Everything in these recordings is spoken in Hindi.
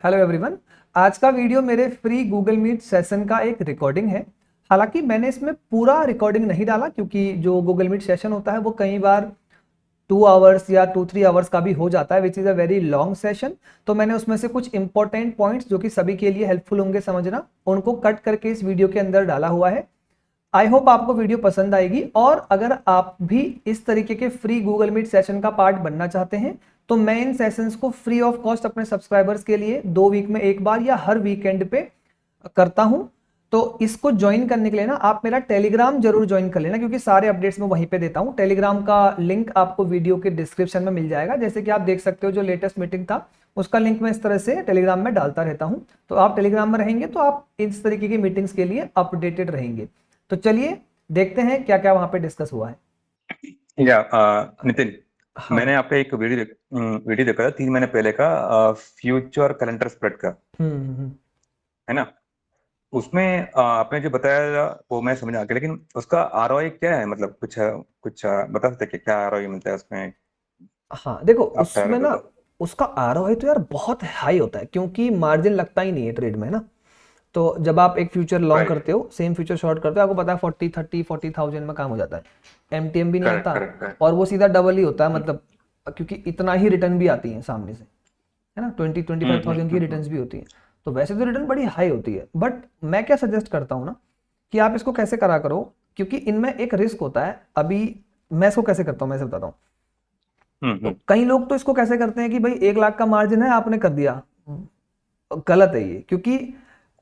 Hello everyone. आज का वीडियो मेरे फ्री गूगल मीट सेशन का एक रिकॉर्डिंग है। हालांकि मैंने इसमें पूरा रिकॉर्डिंग नहीं डाला क्योंकि जो गूगल मीट सेशन होता है वो कई बार 2 आवर्स या 2-3 आवर्स का भी हो जाता है, which is a very long session. तो मैंने उसमें से कुछ इंपॉर्टेंट पॉइंट्स जो कि सभी के लिए हेल्पफुल होंगे समझना, उनको कट करके इस वीडियो के अंदर डाला हुआ है। आई होप आपको वीडियो पसंद आएगी, और अगर आप भी इस तरीके के फ्री गूगल मीट सेशन का पार्ट बनना चाहते हैं तो मैं इन सेशंस को फ्री ऑफ कॉस्ट अपने सब्सक्राइबर्स के लिए 2 वीक में एक बार या हर वीकेंड पे करता हूं। तो इसको ज्वाइन करने के लिए ना आप मेरा टेलीग्राम जरूर ज्वाइन कर लेना, क्योंकि सारे अपडेट्स मैं वहीं पे देता हूं। टेलीग्राम का लिंक आपको वीडियो के डिस्क्रिप्शन में मिल जाएगा। जैसे कि आप देख सकते हो जो लेटेस्ट मीटिंग था उसका लिंक मैं इस तरह से टेलीग्राम में डालता रहता हूं। तो आप टेलीग्राम में रहेंगे तो आप इस तरीके की मीटिंग्स के लिए अपडेटेड रहेंगे। तो चलिए देखते हैं क्या क्या वहां पे डिस्कस हुआ है। नितिन, हाँ। मैंने आपका एक वीडियो देखा था 3 महीने पहले का, फ्यूचर कैलेंडर स्प्रेड का, हम्म। है ना। उसमें आपने जो बताया वो मैं समझ आ गया, लेकिन उसका आरओआई क्या है? मतलब कुछ बता सकते हैं कि क्या आरओआई मिलता है उसमें हाँ देखो, आफ्टर उसमें ना तो? उसका आरओआई तो यार बहुत हाई होता है, क्योंकि मार्जिन लगता ही नहीं है ट्रेड में ना। तो जब आप एक फ्यूचर लॉन्ग राइट। करते हो, सेम फ्यूचर शॉर्ट करते हो, आपको पता है 40-30-40,000 में काम हो जाता है। एमटीएम भी नहीं करेक्ट, आता, करेक्ट, करेक्ट। और वो सीधा डबल ही होता है, मतलब क्योंकि इतना ही रिटर्न भी आती है सामने से, है ना। 20-25,000 की रिटर्न भी होती है। तो वैसे तो रिटर्न बड़ी हाई होती है, बट मैं क्या सजेस्ट करता हूँ ना कि आप इसको कैसे करा करो, क्योंकि इनमें एक रिस्क होता है। अभी मैं इसको कैसे करता हूँ मैं से बताता हूँ। तो हम्म। कई लोग तो इसको कैसे करते हैं कि भाई 1 लाख का मार्जिन है, आपने कर दिया। गलत है ये, क्योंकि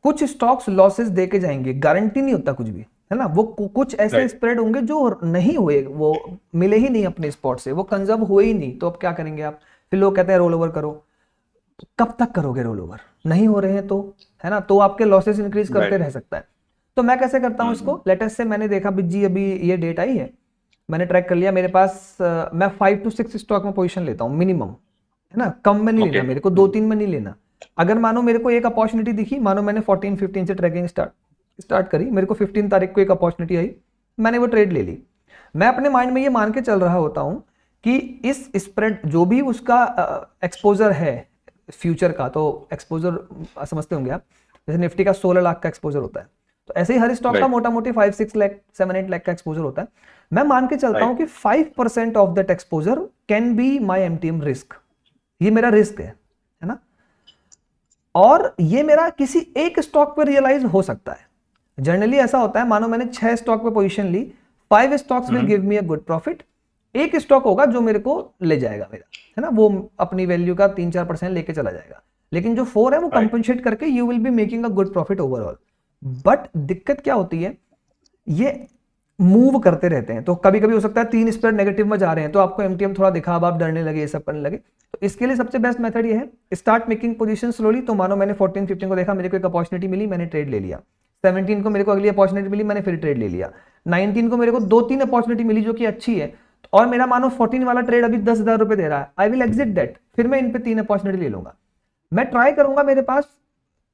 कुछ स्टॉक्स लॉसेस देके जाएंगे, गारंटी नहीं होता कुछ भी, है ना। वो कुछ ऐसे राइट। स्प्रेड होंगे जो नहीं हुए, वो मिले ही नहीं अपने स्पॉट से, वो कंजर्व हुए ही नहीं। तो अब क्या करेंगे आप? फिर लोग कहते हैं रोल ओवर करो। कब तक करोगे रोल ओवर? नहीं हो रहे हैं तो, है ना। तो आपके लॉसेस इंक्रीज करते राइट। रह सकता है। तो मैं कैसे करता हूँ इसको, लेटेस्ट से मैंने देखा जी अभी ये डेट आई है, मैंने ट्रैक कर लिया मेरे पास। मैं 5 to 6 स्टॉक में पोजीशन लेता हूँ मिनिमम, है ना। कम में नहीं ओके। लेना, मेरे को 2-3 में नहीं लेना। अगर मानो मेरे को एक अपॉर्चुनिटी दिखी, मानो मैंने 14-15 से ट्रैकिंग स्टार्ट स्टार्ट करी, मेरे को 15 तारीख को एक अपॉर्चुनिटी आई, मैंने वो ट्रेड ले ली। मैं अपने माइंड में ये मान के चल रहा होता हूँ कि इस स्प्रेड जो भी उसका एक्सपोजर है फ्यूचर का, तो एक्सपोजर समझते होंगे आप। जैसे निफ्टी का 16 लाख का एक्सपोजर होता है, तो ऐसे ही हर स्टॉक का राइट। मोटा मोटी 5-6 लाख 7-8 लाख का एक्सपोजर होता है। मैं मान के चलता हूं राइट। कि 5% of that exposure can be my MTM risk. ये मेरा रिस्क है ना। और ये मेरा किसी एक स्टॉक पर रियलाइज हो सकता है। जनरली ऐसा होता है, मानो मैंने 6 स्टॉक पे पोजीशन ली, 5 stocks will give me a good profit. एक स्टॉक होगा जो मेरे को ले जाएगा मेरा, है ना, वो अपनी वैल्यू का 3-4% लेके चला जाएगा। लेकिन जो 4 है वो राइट। कंपनसेट करके you will be making a good profit overall. But दिक्कत क्या होती है, ये मूव करते रहते हैं। तो कभी कभी हो सकता है 3 स्प्रेड नेगेटिव में जा रहे हैं, तो आपको एमटीएम थोड़ा दिखा, अब आप डरने लगे, ये सब करने लगे। तो इसके लिए सबसे बेस्ट मेथड ये है, स्टार्ट मेकिंग पोजीशन स्लोली। तो मानो मैंने 14-15 को देखा, मेरे को एक अपॉर्चुनिटी मिली, मैंने ट्रेड ले लिया। 17 को मेरे को अगली अपॉर्चुनिटी मिली, मैंने फिर ट्रेड ले लिया। 19 को मेरे को 2-3 अपॉर्चुनिटी मिली जो कि अच्छी है, और मेरा मानो 14 वाला ट्रेड अभी 10,000 रुपए दे रहा है, आई विल एग्जिट दैट। फिर मैं इन पे 3 अपॉर्चुनिटी ले लूंगा। मैं ट्राई करूंगा मेरे पास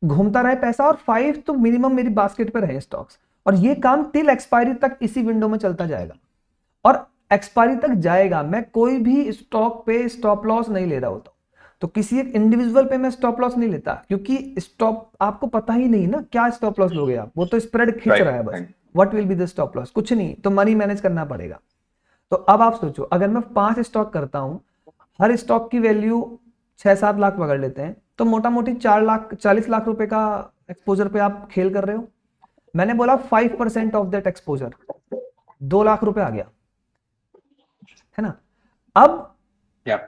घूमता रहे पैसा, और 5 तो मिनिमम मेरी बास्केट पे रहे स्टॉक्स। और ये काम टिल एक्सपायरी तक इसी विंडो में चलता जाएगा, और एक्सपायरी तक जाएगा। मैं कोई भी स्टॉक पे स्टॉप लॉस नहीं ले रहा होता, तो किसी एक इंडिविजुअल पे मैं स्टॉप लॉस नहीं लेता, क्योंकि स्टॉप आपको पता ही नहीं ना क्या स्टॉप लॉस लोगे आप, वो तो स्प्रेड खींच रहा है राइट। बस। Right. What will be the stop loss? कुछ नहीं, तो मनी मैनेज करना पड़ेगा। तो अब आप सोचो, अगर मैं 5 स्टॉक करता हूं, हर स्टॉक की वैल्यू 6-7 लाख पकड़ लेते हैं, तो मोटा मोटी 4 लाख 40 लाख रुपए का एक्सपोजर पे आप खेल कर रहे हो। मैंने बोला 5% ऑफ दैट एक्सपोजर, 2 लाख रुपए आ गया, है ना। अब या।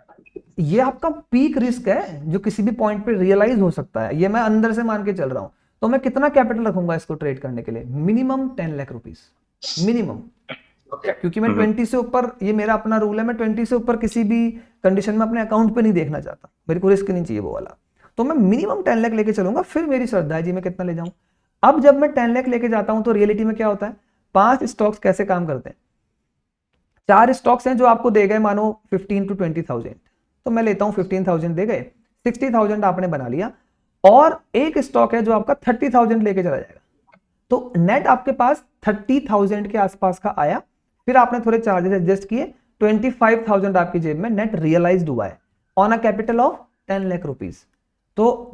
ये आपका पीक रिस्क है जो किसी भी पॉइंट पे रियलाइज हो सकता है, ये मैं अंदर से मान के चल रहा हूं। तो मैं कितना कैपिटल रखूंगा इसको ट्रेड करने के लिए? Minimum 10 lakh rupees, minimum. Okay. क्योंकि मैं 20 से ऊपर, ये मेरा अपना रूल है, मैं 20 से ऊपर किसी भी कंडीशन में अपने अकाउंट पे नहीं देखना चाहता, मेरे को रिस्क नहीं चाहिए वो वाला। तो मैं मिनिमम 10 लाख लेके चलूंगा, फिर मेरी श्रद्धा है जी मैं कितना ले जाऊं। अब जब मैं 10 लाख लेके जाता हूं, तो रियलिटी में क्या होता है, 5 स्टॉक्स कैसे काम करते हैं। 4 स्टॉक्स हैं जो आपको दे गए मानो 15 to 20,000, तो मैं लेता हूं 15,000 दे गए, 60,000 आपने बना लिया। और एक स्टॉक है जो आपका 30,000 लेके चला जाएगा, तो नेट आपके पास 30,000 के आसपास का आया। फिर आपने थोड़े चार्जेस एडजस्ट किए, 25,000 आपकी जेब में नेट रियलाइज्ड हुआ है, on a capital of 10 lakh rupees. तो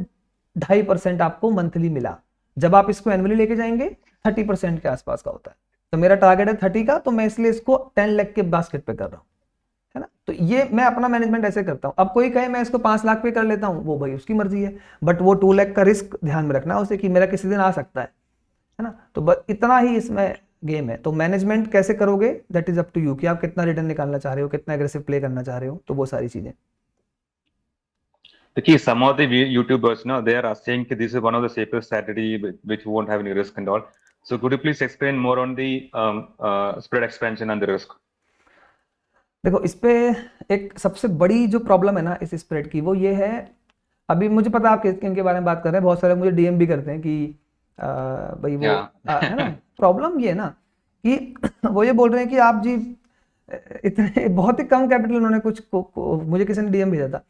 2.5% आपको मंथली मिला। जब आप इसको एनुअली लेके जाएंगे 30% के आसपास का होता है। तो मेरा टारगेट है 30 का, तो मैं इसलिए इसको 10 लाख के बास्केट पे कर रहा हूँ, है ना। तो ये मैं अपना मैनेजमेंट ऐसे करता हूँ। अब कोई कहे मैं इसको 5 लाख पे कर लेता हूँ, वो भाई उसकी मर्जी है, बट वो 2 लाख का रिस्क ध्यान में रखना उसे कि मेरा किसी दिन आ सकता है ना। तो बस इतना ही इसमें गेम है। तो मैनेजमेंट कैसे करोगे, that is up to you, कि आप कितना रिटर्न निकालना चाह रहे हो, कितना एग्रेसिव प्ले करना चाह रहे हो, तो वो सारी चीजें। देखिए, some of the YouTubers, they are saying that this is one of the safest strategy which won't have any risk and all. So could you please explain more on the spread expansion and the risk? देखो इस पे एक सबसे बड़ी जो प्रॉब्लम है ना इस स्प्रेड की, वो ये है, अभी मुझे पता है आप किनके बारे में बात कर रहे हैं, बहुत सारे मुझे डीएम भी करते हैं कि भाई वो है ना। प्रॉब्लम ये है ना कि वो ये बोल रहे हैं कि आप जी इतने बहुत ही कम कैपिटल, उन्होंने मुझे किसी ने डीएम भेजा था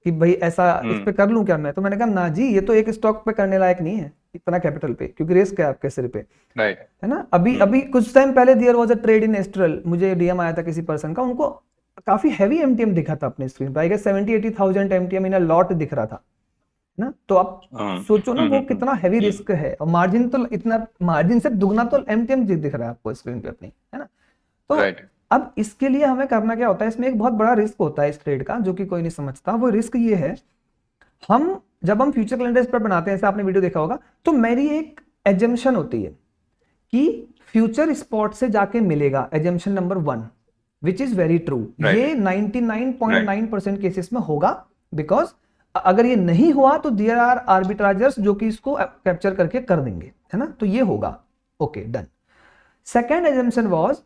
कि भाई ऐसा इस पे कर लूं क्या मैं, तो मैंने कहा ना जी, ये तो एक स्टॉक पे करने लायक नहीं है इतना कैपिटल पे, क्योंकि रिस्क है आपके सिर पे, राइट, है ना। अभी कुछ टाइम पहले there was a trade in Astral, मुझे डीएम आया था किसी पर्सन का, उनको काफी हैवी एमटीएम दिखा था अपने स्क्रीन पे, I guess 70-80,000 MTM in a lot दिख रहा था ना। तो आप सोचो ना वो कितना हैवी रिस्क है, और मार्जिन तो इतना, मार्जिन से दुगना तो एमटीएम दिख रहा है आपको स्क्रीन पे अपनी, है ना। तो अब इसके लिए हमें करना क्या होता है, इसमें एक बहुत बड़ा रिस्क होता है इस ट्रेड का, जो कि कोई नहीं समझता। वो रिस्क ये है, जब हम फ्यूचर कैलेंडर पर बनाते हैं, जैसे आपने वीडियो देखा होगा, तो मेरी एक एजम्पशन होती है कि फ्यूचर स्पॉट से जाके मिलेगा, assumption number 1, which is very true. ये 99.9% केसेस में होगा, बिकॉज अगर ये नहीं हुआ तो देयर आर आर्बिट्राजर्स जो कि इसको कैप्चर करके कर देंगे, है ना। तो ये होगा, okay done. Second assumption was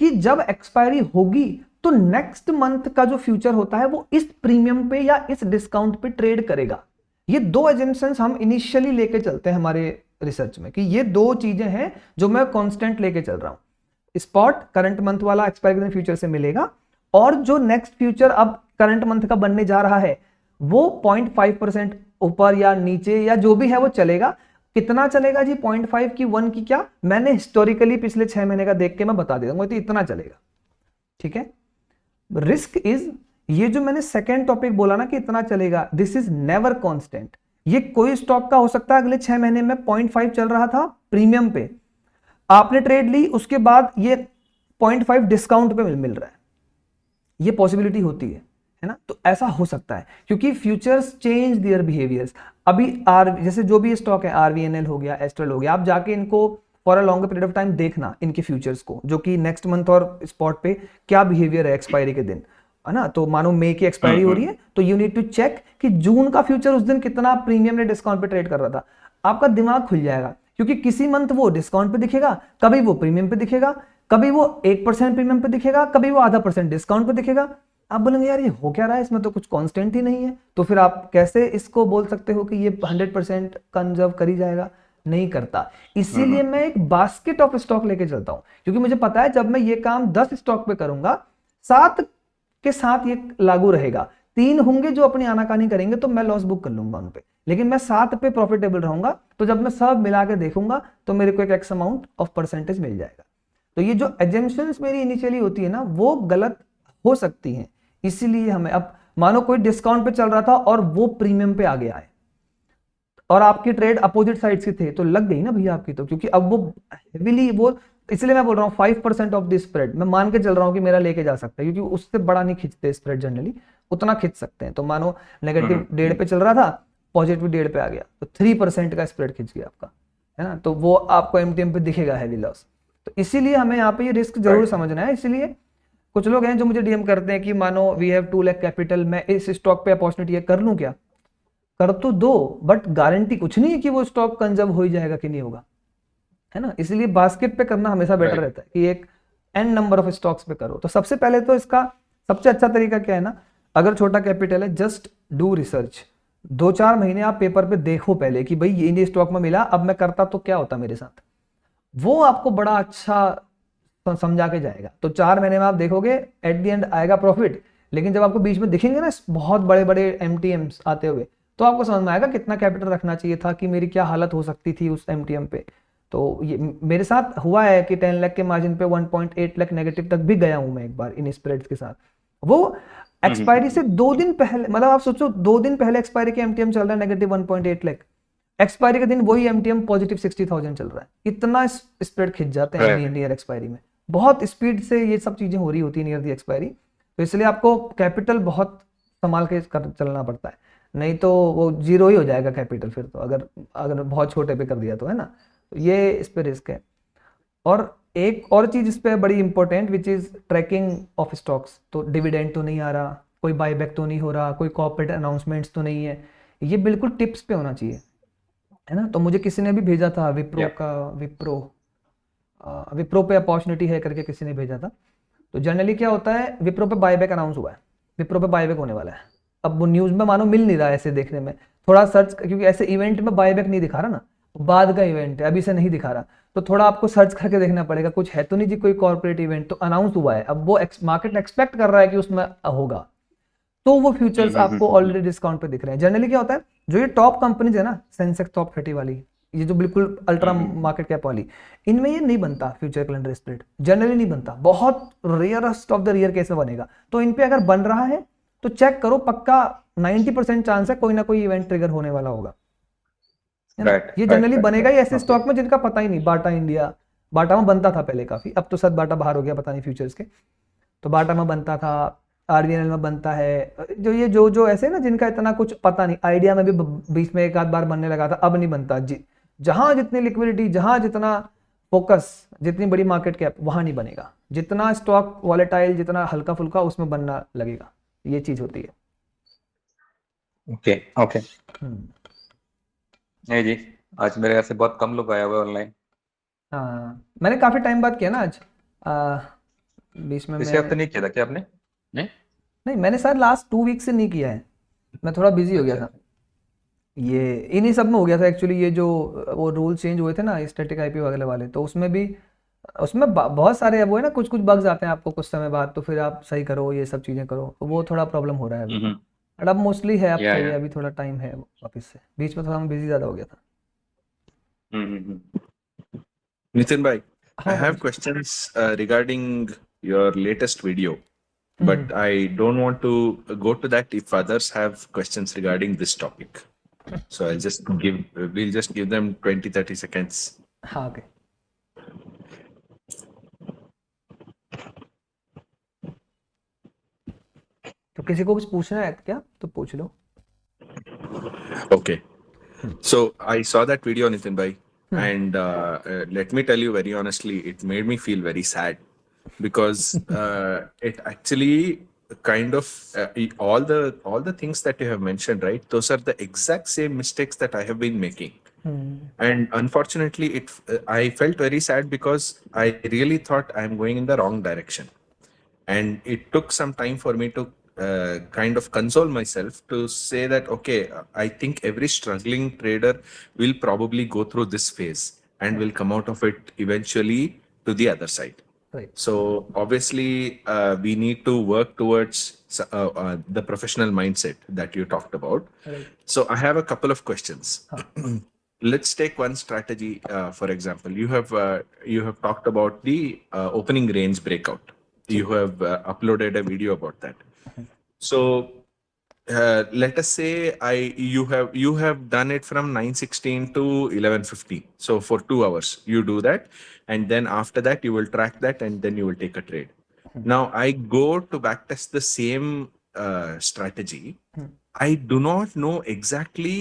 कि जब एक्सपायरी होगी तो नेक्स्ट मंथ का जो फ्यूचर होता है वो इस प्रीमियम पे या इस डिस्काउंट पे ट्रेड करेगा। ये दो एजम्पशंस हम इनिशियली लेके चलते हैं हमारे रिसर्च में, कि ये दो चीजें हैं जो मैं कांस्टेंट लेके चल रहा हूं। स्पॉट करंट मंथ वाला एक्सपायरी फ्यूचर से मिलेगा, और जो नेक्स्ट फ्यूचर अब करंट मंथ का बनने जा रहा है वो 0.5% ऊपर या नीचे या जो भी है वो चलेगा। कितना चलेगा जी, 0.5 की 1 की क्या, मैंने हिस्टोरिकली पिछले 6 महीने का देख के मैं बता देता हूं, तो इतना चलेगा, ठीक है। रिस्क इज, ये जो मैंने सेकेंड टॉपिक बोला ना कि इतना चलेगा, दिस इज नेवर कांस्टेंट। ये कोई स्टॉक का हो सकता है अगले 6 महीने में 0.5 चल रहा था प्रीमियम पे, आपने ट्रेड ली, उसके बाद ये 0.5 डिस्काउंट पे मिल रहा है, ये पॉसिबिलिटी होती है ना। तो ऐसा हो सकता है क्योंकि फ्यूचर्स चेंज देयर बिहेवियर्स। अभी जैसे जो भी स्टॉक है, आरवीएनएल हो गया, एस्ट्रल हो गया, आप जाके इनको for a longer period of time देखना इनके फ्यूचर्स को, जो कि नेक्स्ट मंथ और स्पॉट पे क्या बिहेवियर है एक्सपायरी के दिन, है ना। तो मानो मई की एक्सपायरी हो रही है, तो यू नीड टू चेक कि जून का फ्यूचर उस दिन कितना प्रीमियम ने डिस्काउंट पे ट्रेड कर रहा था। आपका दिमाग खुल जाएगा, क्योंकि किसी मंथ वो डिस्काउंट पे दिखेगा, कभी वो प्रीमियम पे दिखेगा, कभी वो 1% प्रीमियम पे दिखेगा, कभी वो 0.5% डिस्काउंट पे दिखेगा। आप बोलेंगे यार ये हो क्या रहा है, इसमें तो कुछ कांस्टेंट ही नहीं है। तो फिर आप कैसे इसको बोल सकते हो कि ये 100% कंजर्व कर ही जाएगा, नहीं करता। इसीलिए मैं एक बास्केट ऑफ स्टॉक लेके चलता हूं, क्योंकि मुझे पता है जब मैं ये काम 10 स्टॉक पे करूंगा, 7 के साथ ये लागू रहेगा। 3 होंगे जो अपनी आनाकानी करेंगे तो मैं लॉस बुक कर लूंगा उन पे, लेकिन मैं 7 पे प्रॉफिटेबल रहूंगा। तो जब मैं सब मिला के देखूंगा तो मेरे को एक एक्स अमाउंट ऑफ परसेंटेज मिल जाएगा। तो ये जो एजम्पशंस मेरी इनिशियली होती है ना, वो गलत हो सकती हैं। इसीलिए हमें, अब मानो कोई डिस्काउंट पे चल रहा था और वो प्रीमियम पे आ गया है, और आपकी ट्रेड अपोजिट साइड से थे, तो लग गई ना भैया आपकी, तो क्योंकि अब वो हेविली वो, इसलिए मैं बोल रहा हूँ 5% ऑफ द स्प्रेड मैं मान के चल रहा हूँ कि मेरा लेके जा सकता है, क्योंकि उससे बड़ा नहीं खींचते स्प्रेड जनरली, उतना खींच सकते हैं। तो मानो नेगेटिव 1.5 पे चल रहा था, पॉजिटिव 1.5 पे आ गया, तो 3% का स्प्रेड खींच गया आपका, है ना। तो वो आपको एमटीएम पे दिखेगा हैवी लॉस। तो इसीलिए हमें यहाँ पे ये रिस्क जरूर समझना है। इसीलिए कुछ लोग हैं जो मुझे डीएम करते हैं कि मानो वी हैव 2 लाख कैपिटल, मैं इस स्टॉक पे अपॉर्चुनिटी है, कर लूं क्या? कर तो दो, बट गारंटी कुछ नहीं है कि वो स्टॉक कंजर्व हो ही जाएगा कि नहीं होगा, है ना। इसलिए बास्केट पे करना हमेशा बेटर रहता है कि एक एन नंबर ऑफ स्टॉक्स पे करो। तो सबसे पहले तो इसका सबसे अच्छा तरीका क्या है ना, अगर छोटा कैपिटल है, जस्ट डू रिसर्च। 2-4 महीने आप पेपर पे देखो पहले कि भाई ये स्टॉक में मिला, अब मैं करता तो क्या होता मेरे साथ, वो आपको बड़ा अच्छा समझा के जाएगा। तो 4 महीने में आप देखोगे एट द एंड आएगा प्रॉफिट, लेकिन जब आपको बीच में दिखेंगे ना बहुत बड़े बड़े एमटीएम्स आते हुए, तो आपको समझ में आएगा कितना कैपिटल रखना चाहिए था, कि मेरी क्या हालत हो सकती थी उस एमटीएम पे। तो ये मेरे साथ हुआ है कि 10 लाख के मार्जिन पे 1.8 लाख नेगेटिव तक भी गया हूं मैं एक बार इन स्प्रेड्स के साथ। वो एक्सपायरी से 2 दिन पहले, मतलब आप सोचो 2 दिन पहले एक्सपायरी के एमटीएम चल रहा है -1.8 लाख, एक्सपायरी के दिन वही एमटीएम पॉजिटिव 60,000 चल रहा है। इतना स्प्रेड खिंच जाते हैं राइट। नियर एक्सपायरी में, बहुत स्पीड से ये सब चीजें हो रही होती है नियर दी एक्सपायरी। तो इसलिए आपको कैपिटल बहुत संभाल के चलना पड़ता है, नहीं तो वो जीरो ही हो जाएगा कैपिटल फिर तो, अगर अगर बहुत छोटे पे कर दिया तो, है ना। तो ये इस पे रिस्क है। और एक और चीज इस पे बड़ी important which is tracking of stocks. तो डिविडेंड तो नहीं आ रहा, कोई बायबैक तो नहीं हो रहा, कोई कॉर्पोरेट अनाउंसमेंट्स तो नहीं है, ये बिल्कुल टिप्स पे होना चाहिए, है ना। तो मुझे किसी ने भी भेजा था विप्रो या का, विप्रो पे अपॉर्चुनिटी है करके किसी ने भेजा था। तो जनरली क्या होता है, विप्रो पे बायबैक अनाउंस हुआ है, विप्रो पे बायबैक होने वाला है। अब वो न्यूज में मानो मिल नहीं रहा है ऐसे देखने में, थोड़ा सर्च, क्योंकि ऐसे इवेंट में बायबैक नहीं दिखा रहा ना, बाद का इवेंट है, अभी से नहीं दिखा रहा। तो थोड़ा आपको सर्च करके देखना पड़ेगा, कुछ है तो नहीं जी कोई कॉर्पोरेट इवेंट, तो अनाउंस हुआ है, अब वो मार्केट एक्सपेक्ट कर रहा है कि उसमें होगा, तो वो फ्यूचर्स आपको ऑलरेडी डिस्काउंट पे दिख रहे हैं। जनरली क्या होता है, जो ये टॉप कंपनीज है ना, सेंसेक्स टॉप 30 वाली, ये जो बिल्कुल अल्ट्रा मार्केट कैप वाली, इनमें ये नहीं बनता फ्यूचर कैलेंडर स्प्लिट, जनरली नहीं बनता, बहुत rarest of the rare case में बनेगा। तो इन पे अगर बन रहा है तो चेक करो, पक्का 90% चांस है कोई ना कोई इवेंट ट्रिगर होने वाला होगा, है ना। राइट ये राइट जनरली राइट बनेगा ही राइट। ऐसे ओके। स्टॉक में जिनका पता ही नहीं, बाटा इंडिया, बाटा में बनता था पहले काफी, अब तो शायद बाटा बाहर हो गया, पता नहीं फ्यूचर्स के। तो बाटा में बनता था, आरबीएनएल में बनता है, जो ये जो जो ऐसे ना जिनका इतना कुछ पता नहीं, आइडिया में भी बीच में एक आध बार बनने लगा था, अब नहीं बनता जी। जहां जितनी लिक्विडिटी, जहां जितना फोकस, जितनी बड़ी मार्केट कैप, वहां नहीं बनेगा। जितना स्टॉक वॉलेटाइल, जितना हल्का फुल्का, उसमें बनना लगेगा, ये चीज होती है। Okay okay. हम्म। नहीं जी, आज मेरे यहाँ से बहुत कम लोग आए हुए ऑनलाइन। हाँ, मैंने काफी टाइम बाद किया ना आज, आ, बीच में पिछले मैं, हफ्ते नहीं किया था क्या आपने? नहीं। नहीं मैंने शायद लास्ट 2 वीक से नहीं किया है, मैं थोड़ा बिजी हो गया अच्छा था। अच्छा। ये इन्हीं सब में हो गया था एक्चुअली, ये जो वो रूल चेंज हुए थे ना स्टैटिक आईपी वगैरह वाले, तो उसमें भी, उसमें बहुत सारे अब वो है ना, कुछ कुछ बग्स आते हैं आपको कुछ समय बाद, तो फिर आप सही करो, ये सब चीज़ें करो, तो वो थोड़ा प्रॉब्लम हो रहा है अभी। हम्म। बट अब मोस्टली है, अब सही है, या। अभी थोड़ा टाइम है वापस से, बीच में थोड़ा मैं बिजी ज़्यादा हो गया था। हम्म। Nitin bhai, I हाँ भाई have जी। questions regarding your latest video, hmm. but I don't want to go to that if others have questions regarding this topic. So we'll just give them 20-30 seconds. हाँ ओके। तो किसी को कुछ पूछना है क्या तो पूछ लो। Okay. Hmm. So I saw that video, Nitin bhai, hmm. and let me tell you very honestly, it made me feel very sad because it actually kind of all the things that you have mentioned, right? Those are the exact same mistakes that I have been making. Hmm. And unfortunately I felt very sad because I really thought I'm going in the wrong direction, and it took some time for me to kind of console myself to say that okay, I think every struggling trader will probably go through this phase and will come out of it eventually to the other side. Right. So obviously, we need to work towards the professional mindset that you talked about. Right. So I have a couple of questions. हाँ। Let's take one strategy. For example, you have talked about the opening range breakout. Ji. You have uploaded a video about that. Hmm. So let us say you have done it from 9:16 to 11:15. So for 2 hours you do that, and then after that you will track that, and then you will take a trade. Hmm. Now I go to backtest the same strategy. Hmm. I do not know exactly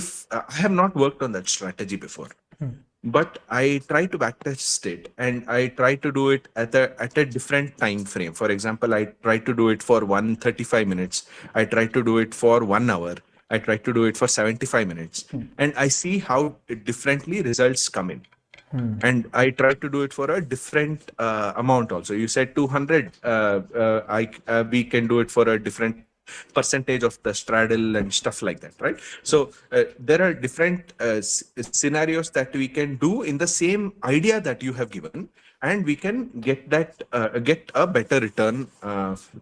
if I have not worked on that strategy before, hmm. but I try to backtest it, and I try to do it at a different time frame. For example, I try to do it for 135 minutes. I try to do it for 1 hour. I try to do it for 75 minutes, hmm. and I see how differently results come in. Hmm. And I try to do it for a different amount also. You said 200. We can do it for a different percentage of the straddle and stuff like that, right? So there are different scenarios that we can do in the same idea that you have given, and we can get a better return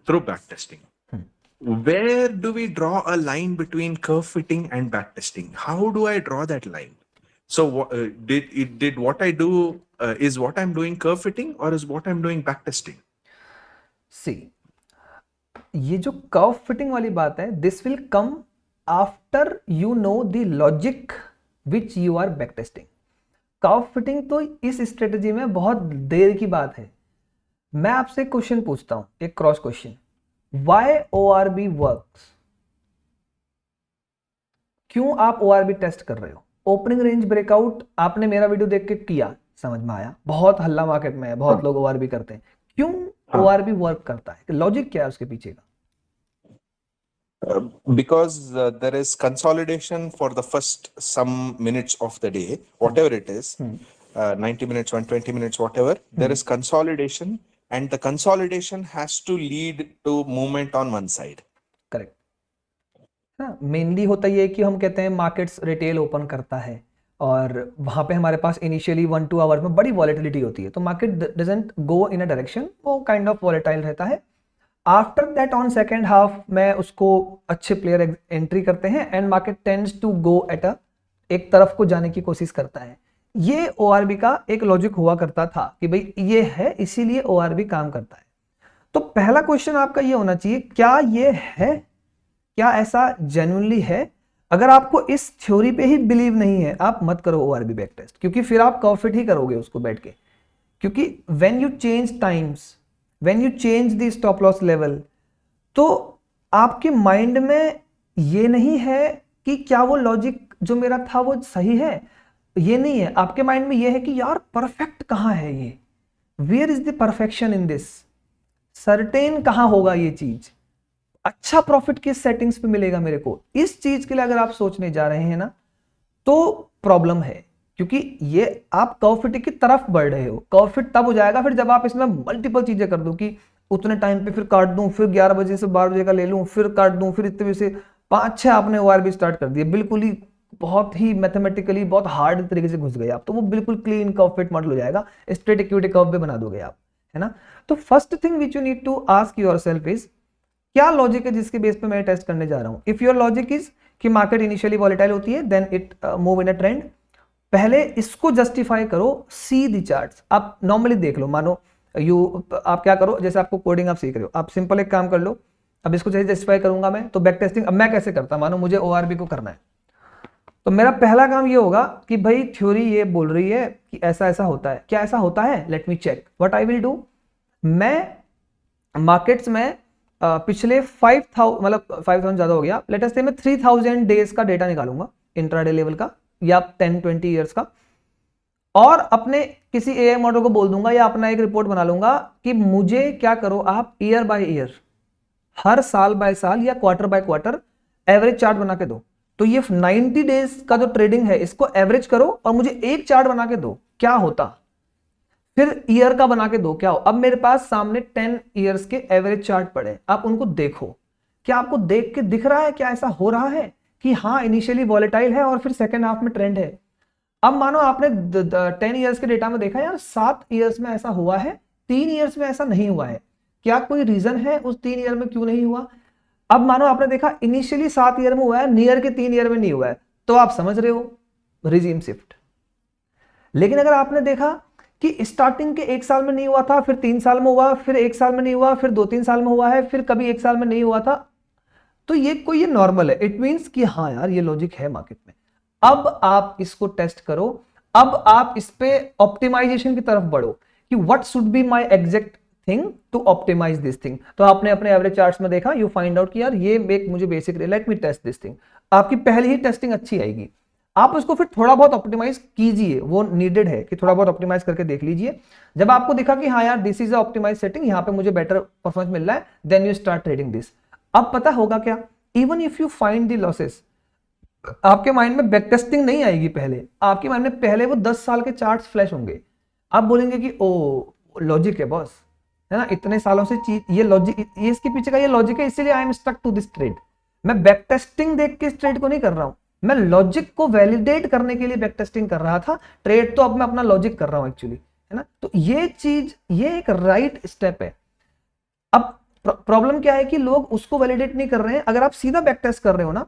through backtesting. Where do we draw a line between curve fitting and backtesting? How do I draw that line? So did what I do is what I'm doing curve fitting, or is what I'm doing backtesting? सी, ये जो कर्व फिटिंग वाली बात है, this will come after you know the logic which you are back testing. Curve fitting तो इस स्ट्रेटजी में बहुत देर की बात है। मैं आपसे क्वेश्चन पूछता हूं, एक cross question, why ORB works? क्यों आप ORB टेस्ट कर रहे हो? ओपनिंग रेंज ब्रेकआउट आपने मेरा वीडियो देख के किया, समझ में आया, बहुत हल्ला मार्केट में है, बहुत लोग ORB करते हैं। क्यों ORB वर्क करता है? लॉजिक क्या है उसके पीछे का? Because there is consolidation for the first some minutes of the day, whatever it is, 90 minutes, 120 minutes, whatever, there is consolidation, and the consolidation has to lead to movement on one side. Correct. हाँ, मेनली होता ये है कि हम कहते हैं मार्केट्स रिटेल ओपन करता है और वहाँ पे हमारे पास इनिशियली 1-2 आवर्स में बड़ी वॉलेटिलिटी होती है, तो market doesn't go in a direction, वो काइंड ऑफ वॉलेटाइल रहता है। After that on second half में उसको अच्छे प्लेयर एंट्री करते हैं and market tends to go at एक तरफ को जाने की कोशिश करता है। ये ORB का एक लॉजिक हुआ करता था कि भाई ये है, इसीलिए ORB काम करता है। तो पहला क्वेश्चन आपका ये होना चाहिए, क्या ये है, क्या ऐसा जेन्युइनली है? अगर आपको इस थ्योरी पे ही बिलीव नहीं है, आप मत करो ORB बैक टेस्ट, क्योंकि फिर आप कर्व फिट ही करोगे उसको बैठ के। क्योंकि when you change times, when you change the stop loss level, तो आपके माइंड में ये नहीं है कि क्या वो लॉजिक जो मेरा था वो सही है, ये नहीं है। आपके माइंड में ये है कि यार परफेक्ट कहाँ है ये, where is the perfection in this, certain कहाँ होगा ये चीज, अच्छा प्रॉफिट किस सेटिंग्स पे मिलेगा मेरे को। इस चीज के लिए अगर आप सोचने जा रहे हैं ना, तो प्रॉब्लम है, क्योंकि ये आप कर्व फिट की तरफ बढ़ रहे हो। कर्व फिट तब हो जाएगा फिर जब आप इसमें मल्टीपल चीजें कर दो कि उतने टाइम पे फिर काट दूं, फिर 11 बजे से 12 बजे का ले लूं, फिर काट दूं, फिर इतने बजे से 5-6 आपने ORB स्टार्ट कर दिए, बिल्कुल ही बहुत ही मैथमेटिकली बहुत हार्ड तरीके से घुस गए आप, तो वो बिल्कुल क्लीन कर्व फिट मॉडल हो जाएगा, स्ट्रेट इक्विटी कर्व पे बना दोगे आप, है ना। तो first thing which you need to ask yourself is, क्या लॉजिक है जिसके बेस पे मैं टेस्ट करने जा रहा हूं। इफ योर लॉजिक इज कि मार्केट इनिशियली वॉलेटाइल होती है, then it move in a trend, पहले इसको जस्टिफाई करो, सी दी चार्ट्स। आप नॉर्मली देख लो, मानो आप क्या करो, जैसे आपको कोडिंग आप सीख रहे हो, आप सिंपल एक काम कर लो, अब इसको जैसे जस्टिफाई करूंगा मैं, तो बैक टेस्टिंग अब मैं कैसे करता, मानो मुझे ORB को करना है, तो मेरा पहला काम ये होगा कि भाई थ्योरी ये बोल रही है कि ऐसा ऐसा होता है, क्या ऐसा होता है, let me check what I will do. मैं मार्केट्स में पिछले 5000, मतलब 5000 ज्यादा हो गया, लेट अस से मैं 3000 डेज का डेटा निकालूंगा इंट्राडे लेवल का, या 10-20 ईयर्स का, और अपने किसी AI मॉडल को बोल दूंगा या अपना एक रिपोर्ट बना लूंगा कि मुझे क्या करो आप, ईयर बाय ईयर, हर साल बाय साल या quarter by quarter average chart बना के दो। तो ये 90 डेज का जो ट्रेडिंग है इसको एवरेज करो और मुझे एक चार्ट बना के दो, क्या होता, फिर ईयर का बना के दो, क्या हो। अब मेरे पास सामने 10 ईयर्स के एवरेज चार्ट पड़े, आप उनको देखो, क्या आपको देख के दिख रहा है क्या ऐसा हो रहा है कि हाँ इनिशियली वॉलेटाइल है और फिर सेकेंड हाफ में ट्रेंड है। अब मानो आपने 10 ईयर्स के डेटा में देखा यार 7 ईयर्स में ऐसा हुआ है, 3 ईयर्स में ऐसा नहीं हुआ है, क्या कोई रीजन है उस 3 ईयर में क्यों नहीं हुआ। अब मानो आपने देखा इनिशियली 7 ईयर में हुआ है, नियर के 3 ईयर में नहीं हुआ है, तो आप समझ रहे हो रिजीम शिफ्ट। लेकिन अगर आपने देखा कि स्टार्टिंग के 1 साल में नहीं हुआ था, फिर 3 साल में हुआ, फिर 1 साल में नहीं हुआ, फिर 2-3 साल में हुआ है, फिर कभी 1 साल में नहीं हुआ था, तो ये नॉर्मल है। इट मींस कि हाँ यार ये लॉजिक है मार्केट में। अब आप इसको टेस्ट करो, अब आप इस पे ऑप्टिमाइजेशन की तरफ बढ़ो कि what should be my exact thing to optimize this thing. तो आपने अपने एवरेज चार्ट्स में देखा, यू फाइंड आउट कि यार ये एक मुझे basic, let me test this thing. आपकी पहली ही टेस्टिंग अच्छी आएगी, आप उसको फिर थोड़ा बहुत ऑप्टिमाइज कीजिए, वो नीडेड है कि थोड़ा बहुत ऑप्टिमाइज करके देख लीजिए। जब आपको दिखा कि हाँ यार this is a optimize setting, यहाँ पे मुझे बेटर परफॉर्मेंस मिल रहा है, then you start trading this. अब पता होगा क्या, even if you find the losses, आपके माइंड में बैक टेस्टिंग नहीं आएगी, पहले आपके माइंड में पहले वो 10 साल के चार्ट्स फ्लैश होंगे। आप बोलेंगे कि ओ लॉजिक है बॉस, है ना, इतने सालों से चीज, ये लॉजिक, ये इसके पीछे का ये लॉजिक है, इसीलिए I am stuck to this trade. मैं बैक टेस्टिंग देख के इस ट्रेड को नहीं कर रहा हूं, मैं लॉजिक को वैलिडेट करने के लिए बैक टेस्टिंग कर रहा था, ट्रेड तो अब मैं अपना लॉजिक कर रहा हूं एक्चुअली, है ना। तो ये चीज, ये एक राइट स्टेप है। अब प्रॉब्लम क्या है कि लोग उसको वैलिडेट नहीं कर रहे हैं। अगर आप सीधा बैक टेस्ट कर रहे हो ना,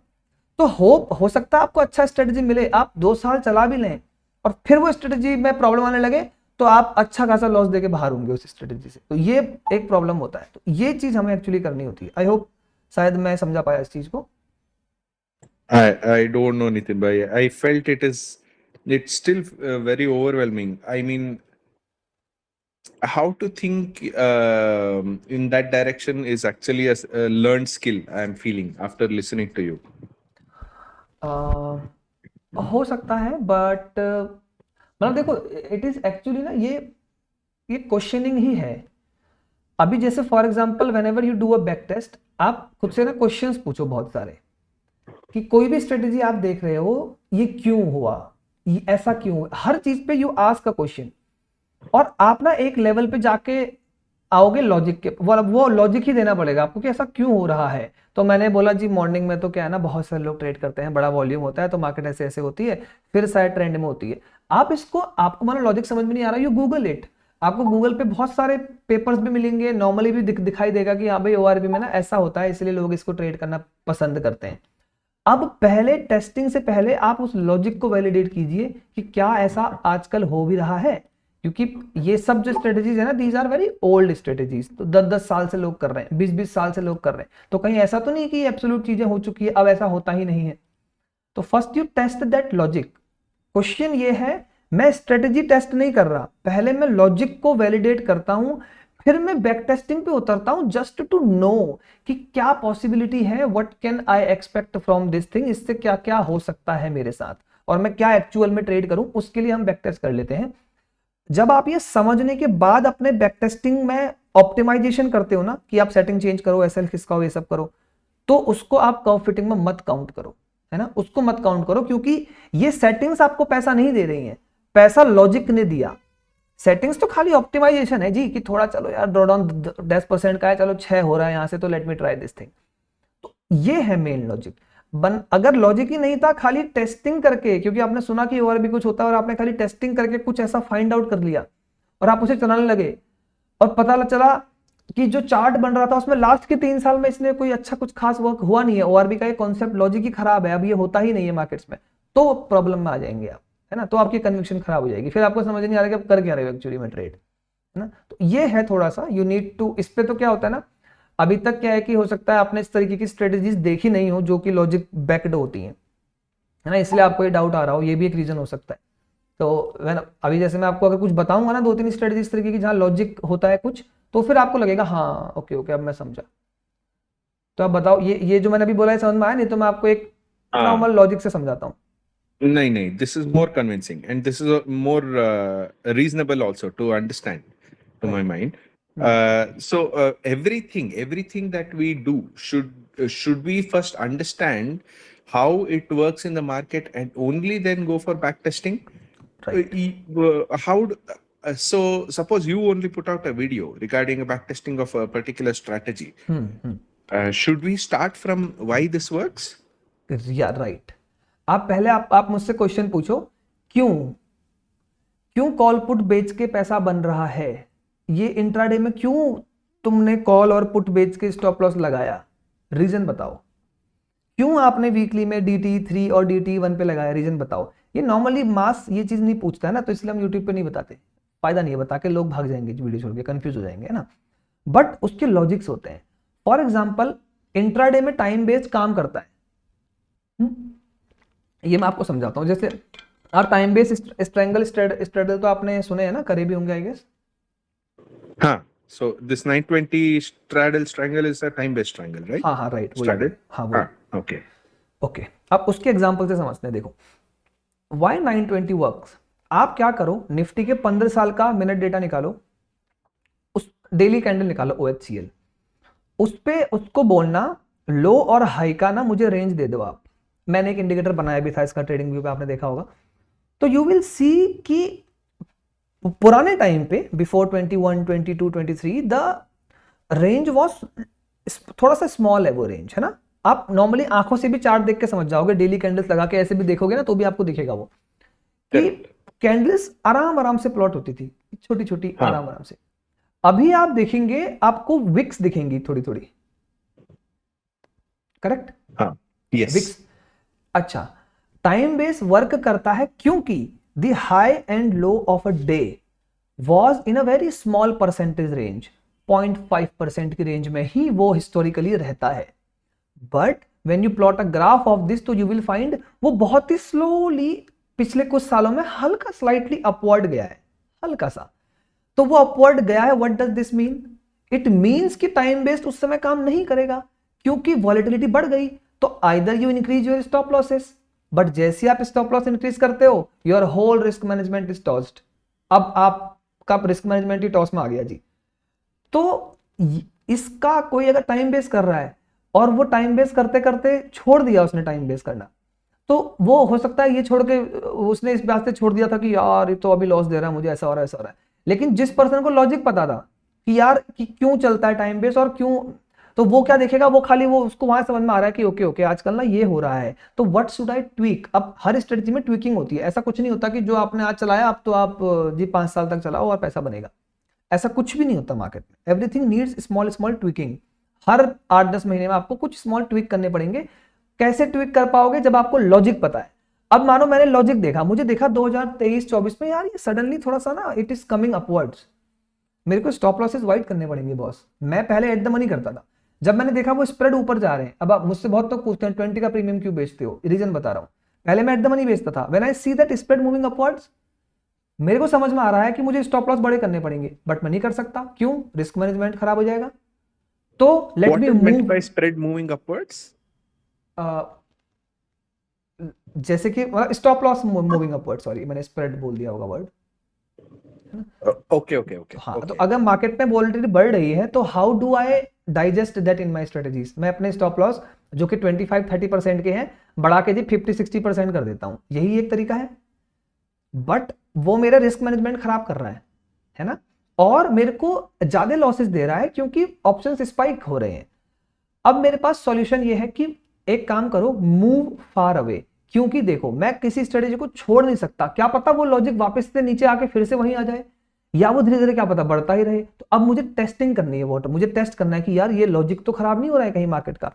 तो हो सकता है आपको अच्छा स्ट्रेटजी मिले, आप 2 साल चला भी लें और फिर वो स्ट्रेटजी में प्रॉब्लम आने लगे, तो आप अच्छा खासा लॉस देके बाहर होंगे उस स्ट्रेटजी से। तो ये एक प्रॉब्लम होता है, तो ये चीज हमें एक्चुअली करनी होती है। आई होप शायद मैं समझा पाया इस चीज को। I don't know, Nitin bhai. I felt it's still very overwhelming. I mean, how to think in that direction is actually a learned skill. I'm feeling after listening to you. हो सकता है, बट मतलब देखो, इट इज एक्चुअली ना, ये क्वेश्चनिंग ही है। अभी जैसे for example whenever you do a back test, आप खुद से ना क्वेश्चंस पूछो बहुत सारे, कि कोई भी स्ट्रेटेजी आप देख रहे हो, ये क्यों हुआ, ये ऐसा क्यों हुआ, हर चीज पे यू आस्क अ क्वेश्चन, और आप ना एक लेवल पे जाके आओगे लॉजिक के, वो लॉजिक ही देना पड़ेगा आपको कि ऐसा क्यों हो रहा है। तो मैंने बोला जी मॉर्निंग में तो क्या है ना, बहुत सारे लोग ट्रेड करते हैं, बड़ा वॉल्यूम होता है, तो मार्केट ऐसे ऐसे होती है, फिर शायद ट्रेंड में होती है। आप इसको, आपको मानो लॉजिक समझ में नहीं आ रहा, यू गूगल इट, आपको गूगल पे बहुत सारे पेपर्स भी मिलेंगे, नॉर्मली भी दिखाई देगा कि हाँ भाई ओआरबी में ना ऐसा होता है, इसलिए लोग इसको ट्रेड करना पसंद करते हैं। अब पहले टेस्टिंग से पहले आप उस लॉजिक को वैलिडेट कीजिए कि क्या ऐसा आजकल हो भी रहा है, क्योंकि ये सब जो स्ट्रेटेजीज है ना, these are very old strategies, तो 10-10 साल से लोग कर रहे हैं, 20-20 साल से लोग कर रहे हैं, तो कहीं ऐसा तो नहीं कि एब्सोल्यूट चीजें हो चुकी है, अब ऐसा होता ही नहीं है। तो first you test that logic. Question ये है, मैं स्ट्रेटेजी टेस्ट नहीं कर रहा, पहले मैं लॉजिक को वैलिडेट करता हूं, फिर मैं बैक टेस्टिंग पे उतरता हूं, जस्ट टू नो कि क्या पॉसिबिलिटी है, what can I expect from this thing, इससे क्या क्या हो सकता है मेरे साथ, और मैं क्या एक्चुअल में ट्रेड करूं, उसके लिए हम बैक टेस्ट कर लेते हैं। जब आप ये समझने के बाद अपने बैक टेस्टिंग में ऑप्टिमाइजेशन करते हो ना, कि आप सेटिंग चेंज करो, एसएल खिसकाओ, ये सब करो, तो उसको आप कर्व फिटिंग में मत काउंट करो, है ना, उसको मत काउंट करो, क्योंकि ये सेटिंग्स आपको पैसा नहीं दे रही हैं, पैसा लॉजिक ने दिया। सेटिंग्स तो खाली ऑप्टिमाइजेशन है जी, कि थोड़ा चलो यार ड्रॉडाउन 10% का है, चलो 6 हो रहा है यहां से, तो let me try this thing. तो ये है मेन लॉजिक। अगर लॉजिक ही नहीं था, खाली टेस्टिंग करके, क्योंकि आपने सुना कि और भी कुछ होता है, और आपने खाली टेस्टिंग करके कुछ ऐसा फाइंड आउट कर लिया और आप उसे चलाने लगे, और पता चला कि जो चार्ट बन रहा था उसमें लास्ट के 3 साल में इसने कोई अच्छा कुछ खास वर्क हुआ नहीं है, ओआरबी का ये कॉन्सेप्ट लॉजिक ही खराब है, अब ये होता ही नहीं है मार्केट्स में, तो प्रॉब्लम में आ जाएंगे आप, है ना, तो आपकी कन्विक्शन खराब हो जाएगी, फिर आपको समझ नहीं आ रहा कि आप कर क्या रहे हो एक्चुअली में ट्रेड, है ना। तो ये है थोड़ा सा, यू नीड टू, इस पे तो क्या होता है ना, अभी तक क्या है कि हो सकता है आपने इस तरीके की स्ट्रेटेजीज देखी नहीं हो जो कि लॉजिक बैक्ड होती हैं, है ना, इसलिए आपको ये डाउट आ रहा हो, ये भी एक रीजन हो सकता है। तो अभी जैसे मैं आपको अगर कुछ बताऊंगा ना, 2-3 स्ट्रेटेजी इस तरीके की जहां लॉजिक होता है कुछ, तो फिर आपको लगेगा हाँ ओके ओके अब मैं समझा। तो आप बताओ, ये जो मैंने अभी बोला है समझ में आया, नहीं तो मैं आपको एक नॉर्मल लॉजिक से समझाता हूँ। No, this is more convincing, and this is more reasonable also to understand, to my mind. So everything that we do should we first understand how it works in the market, and only then go for back testing. Right. So suppose you only put out a video regarding a back testing of a particular strategy. Should we start from why this works? या राइट, आप पहले आप मुझसे क्वेश्चन पूछो, क्यों कॉल पुट बेच के पैसा बन रहा है, ये इंट्राडे में क्यों तुमने कॉल और पुट बेच के स्टॉप लॉस लगाया, रीजन बताओ, क्यों आपने वीकली में DT3 और DT1 पे लगाया, रीजन बताओ। ये नॉर्मली मास ये चीज नहीं पूछता है ना, तो इसलिए हम यूट्यूब पे नहीं बताते, फायदा नहीं है बता के, लोग भाग जाएंगे वीडियो छोड़ के, कंफ्यूज हो जाएंगे, है ना। बट उसके लॉजिक्स होते हैं। फॉर एग्जाम्पल इंट्राडे में टाइम बेस्ड काम करता है, ये मैं आपको समझाता हूँ। जैसे आप टाइम बेस्ड स्ट्रैंगल स्ट्रेडल तो आपने सुने हैं ना, करे भी होंगे आई गेस। हाँ, so this 920 straddle strangle is a time based triangle, right? हाँ राइट, Straddle? हाँ वही, Okay. ओके। अब उसके एग्जांपल से समझते हैं, देखो व्हाई 920 वर्क्स। आप क्या करो, निफ्टी के 15 साल का मिनट डेटा निकालो, उस डेली कैंडल निकालो OHCL, उस पे उसको बोलना लो और हाई का ना मुझे रेंज दे दो आप। मैंने एक इंडिकेटर बनाया भी था इसका, ट्रेडिंग व्यू पे आपने देखा होगा। तो यू विल सी कि पुराने टाइम पे बिफोर 21, 22, 23 द रेंज वॉज थोड़ा सा स्मॉल है वो रेंज, है ना। आप नॉर्मली आंखों से भी चार्ट देख के समझ जाओगे, डेली कैंडल्स लगा के ऐसे भी देखोगे ना तो भी आपको दिखेगा वो कि कैंडल्स आराम से प्लॉट होती थी, छोटी छोटी आराम से। अभी आप देखेंगे आपको विक्स दिखेंगी थोड़ी थोड़ी, करेक्ट? हाँ, यस। विक्स, अच्छा, टाइम बेस वर्क करता है क्योंकि the high and low of a day was in a very small percentage range, 0.5% की रेंज में ही वो हिस्टोरिकली रहता है। But when you plot a graph of this तो यू विल फाइंड वो बहुत ही स्लोली पिछले कुछ सालों में हल्का स्लाइटली अपवर्ड गया है, हल्का सा। तो वो अपवर्ड गया है, what does this mean? It means कि टाइम बेस्ड उस समय काम नहीं करेगा क्योंकि वॉलेटिलिटी बढ़ गई। तो either you increase your stop losses, but जैसे आप स्टॉप लॉस इंक्रीज करते हो your whole risk management is tossed. अब आपका रिस्क मैनेजमेंट ही टॉस में आ गया जी। तो इसका कोई अगर टाइम बेस कर रहा है और वो टाइम बेस करते करते छोड़ दिया उसने टाइम बेस करना, तो वो हो सकता है ये छोड़ के उसने इस बात से छोड़ दिया था कि यार ये तो अभी लॉस दे रहा है मुझे, ऐसा हो रहा है ऐसा हो रहा है। लेकिन जिस पर्सन को लॉजिक पता था कि यार कि क्यों चलता है टाइम बेस और क्यों, तो वो क्या देखेगा, वो खाली वो उसको वहां समझ में आ रहा है कि ओके ओके आजकल ना ये हो रहा है, तो व्हाट शुड आई ट्वीक। अब हर स्ट्रेटजी में ट्वीकिंग होती है, ऐसा कुछ नहीं होता कि जो आपने आज चलाया अब तो आप जी 5 साल तक चलाओ और पैसा बनेगा, ऐसा कुछ भी नहीं होता मार्केट में। Everything needs small small tweaking. हर 8-10 महीने में आपको कुछ स्मॉल ट्वीक करने पड़ेंगे। कैसे ट्वीक कर पाओगे? जब आपको लॉजिक पता है। अब मानो मैंने लॉजिक देखा, मुझे देखा 2023-24 में यार ये सडनली थोड़ा सा ना इट इज कमिंग अपवर्ड्स, मेरे को स्टॉप लॉसेस वाइड करने पड़ेंगे बॉस। मैं पहले एट द मनी करता था, जब मैंने देखा वो स्प्रेड ऊपर जा रहे हैं। अब आप मुझसे बहुत लोग पूछते हैं 20 का प्रीमियम क्यों बेचते हो, रीजन बता रहा हूं। पहले मैं एट द मनी बेचता था, when I see that spread moving upwards, मेरे को समझ में आ रहा है कि मुझे स्टॉप लॉस बड़े करने पड़ेंगे, बट मैं नहीं कर सकता। क्यों? रिस्क मैनेजमेंट खराब हो जाएगा। तो let What me is meant move, by spread moving upwards? जैसे कि stop loss moving upward, sorry मैंने स्प्रेड बोल दिया होगा वर्ड। Okay. हाँ, तो अगर मार्केट में वॉलेटिलिटी बढ़ रही है तो how do I digest that in my strategies? मैं अपने स्टॉप लॉस जो कि 25-30% के हैं बढ़ा के जी 50-60% कर देता हूं, यही एक तरीका है। बट वो मेरा रिस्क मैनेजमेंट खराब कर रहा है ना, और मेरे को ज्यादा लॉसेस दे रहा है क्योंकि ऑप्शंस स्पाइक हो रहे हैं। अब मेरे पास सॉल्यूशन ये है कि एक काम करो, मूव फार अवे। क्योंकि देखो मैं किसी स्ट्रेटेजी को छोड़ नहीं सकता, क्या पता वो लॉजिक वापस से नीचे आके फिर से वहीं आ जाए, या वो धीरे धीरे क्या पता बढ़ता ही रहे। तो अब मुझे टेस्टिंग करनी है, वॉटर मुझे टेस्ट करना है कि यार ये लॉजिक तो खराब नहीं हो रहा है कहीं मार्केट का।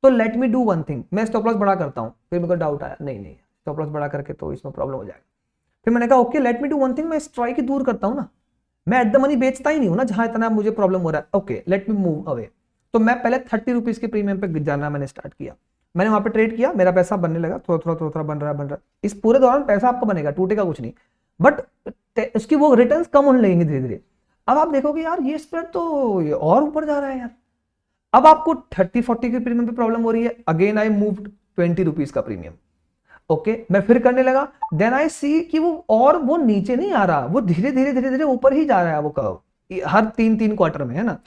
तो let me do one thing, मैं स्टॉप लॉस बड़ा करता हूं। फिर मेरे को डाउट आया, नहीं स्टॉप लॉस बड़ा करके तो इसमें प्रॉब्लम हो जाएगा। फिर मैंने कहा okay let me do one thing, मैं स्ट्राइक दूर करता हूं ना, मैं एट द मनी बेचता ही नहीं हूं ना जहां इतना मुझे प्रॉब्लम हो रहा है। Okay let me move away. तो मैं पहले 30 रुपीज के प्रीमियम पे जाना मैंने स्टार्ट किया, मैंने वहां पे ट्रेड किया, मेरा पैसा बनने लगा, थोड़ा बन रहा है। इस पूरे दौरान पैसा आपका बनेगा, टूटेगा कुछ नहीं, बट उसकी वो रिटर्न्स कम होने लगेंगे धीरे धीरे। अब आप देखोगे यार ये स्प्रेड तो और ऊपर जा रहा है यार। अब आपको 30-40 के प्रीमियम पे प्रॉब्लम हो रही है, अगेन आई मूव्ड 20 रुपीज का प्रीमियम। ओके मैं फिर करने लगा, देन आई सी कि वो नीचे नहीं आ रहा, वो धीरे धीरे ऊपर ही जा रहा है वो कर्व, हर 3 क्वार्टर में, है ना।